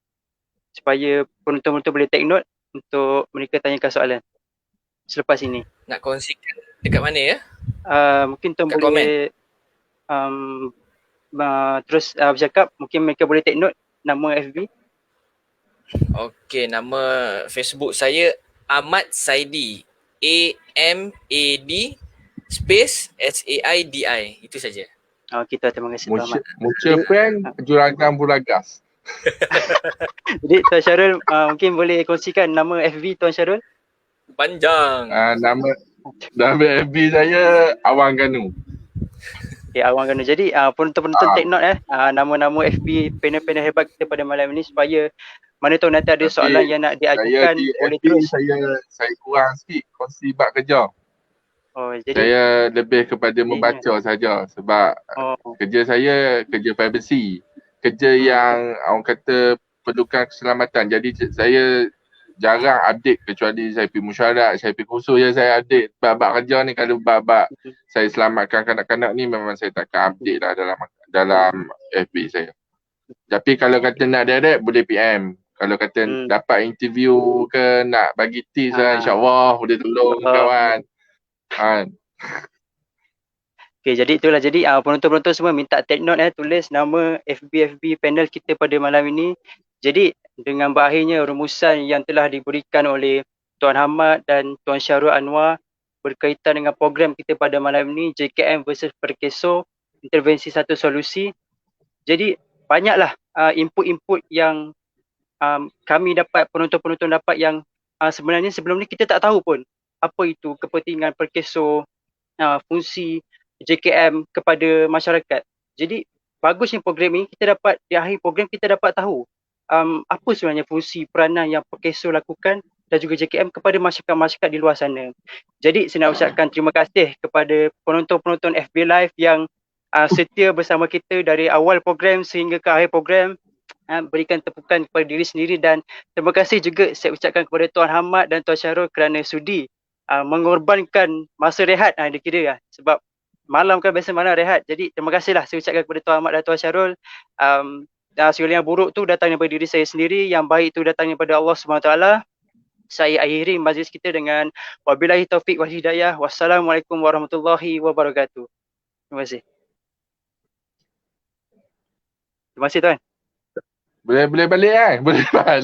Speaker 2: supaya penonton-penonton boleh take note untuk mereka tanyakan soalan selepas ini.
Speaker 3: Nak kongsikan dekat mana ya?
Speaker 2: Mungkin Tuan
Speaker 3: kat
Speaker 2: boleh terus bercakap, mungkin mereka boleh take note nama FB.
Speaker 3: Okey, nama Facebook saya Ahmad Saidi. AMAD space SAIDI. Itu saja.
Speaker 2: Kita terima kasih Tuan Ahmad.
Speaker 4: Muka pen Juragan Bulagas.
Speaker 2: Jadi Tuan Syarul mungkin boleh kongsikan nama FB Tuan Syarul.
Speaker 3: Panjang.
Speaker 4: Nama FB saya Awang Ganu.
Speaker 2: Okay, Awang Ganu. Jadi penonton-penonton take note nama-nama FB panel-panel hebat kita pada malam ini supaya mana tahu nanti ada soalan yang nak diajukan boleh
Speaker 4: FB
Speaker 2: terus.
Speaker 4: Saya kurang sikit kongsi bab kerja.
Speaker 2: Jadi
Speaker 4: saya lebih kepada membaca saja sebab kerja saya kerja privacy. Kerja yang orang kata perlukan keselamatan. Jadi saya jarang update kecuali saya pergi mesyuarat, saya pergi kursus je saya update bab-bab kerja ni. Kalau bab-bab saya selamatkan kanak-kanak ni memang saya takkan update lah dalam FB saya. Tapi kalau kata nak direct boleh PM. Kalau kata dapat interview ke nak bagi tips lah, insyaAllah boleh tolong kawan.
Speaker 2: Okay, jadi itulah. Jadi penonton-penonton semua minta take note tulis nama FB panel kita pada malam ini. Jadi dengan berakhirnya rumusan yang telah diberikan oleh Tuan Ahmad dan Tuan Syarul Anwar berkaitan dengan program kita pada malam ini, JKM versus Perkeso, intervensi satu solusi. Jadi banyaklah input-input yang kami dapat, penonton-penonton dapat yang sebenarnya sebelum ni kita tak tahu pun apa itu kepentingan Perkeso, fungsi JKM kepada masyarakat. Jadi bagusnya program ini, kita dapat di akhir program kita dapat tahu apa sebenarnya fungsi peranan yang Perkeso lakukan dan juga JKM kepada masyarakat-masyarakat di luar sana. Jadi saya nak ucapkan terima kasih kepada penonton-penonton FB Live yang setia bersama kita dari awal program sehingga ke akhir program. Berikan tepukan kepada diri sendiri dan terima kasih juga saya ucapkan kepada Tuan Ahmad dan Tuan Syarul kerana sudi mengorbankan masa rehat dikira sebab malam kan biasa malam rehat. Jadi terima kasihlah saya ucapkan kepada Tuan Ahmad dan Tuan Syarul. Segala yang buruk tu datang daripada diri saya sendiri, yang baik tu datang daripada Allah SWT. Saya akhiri majlis kita dengan wabillahi taufiq wal hidayah. Wassalamualaikum warahmatullahi wabarakatuh. Terima kasih. Terima kasih Tuan.
Speaker 4: Boleh balik kan? Boleh balik.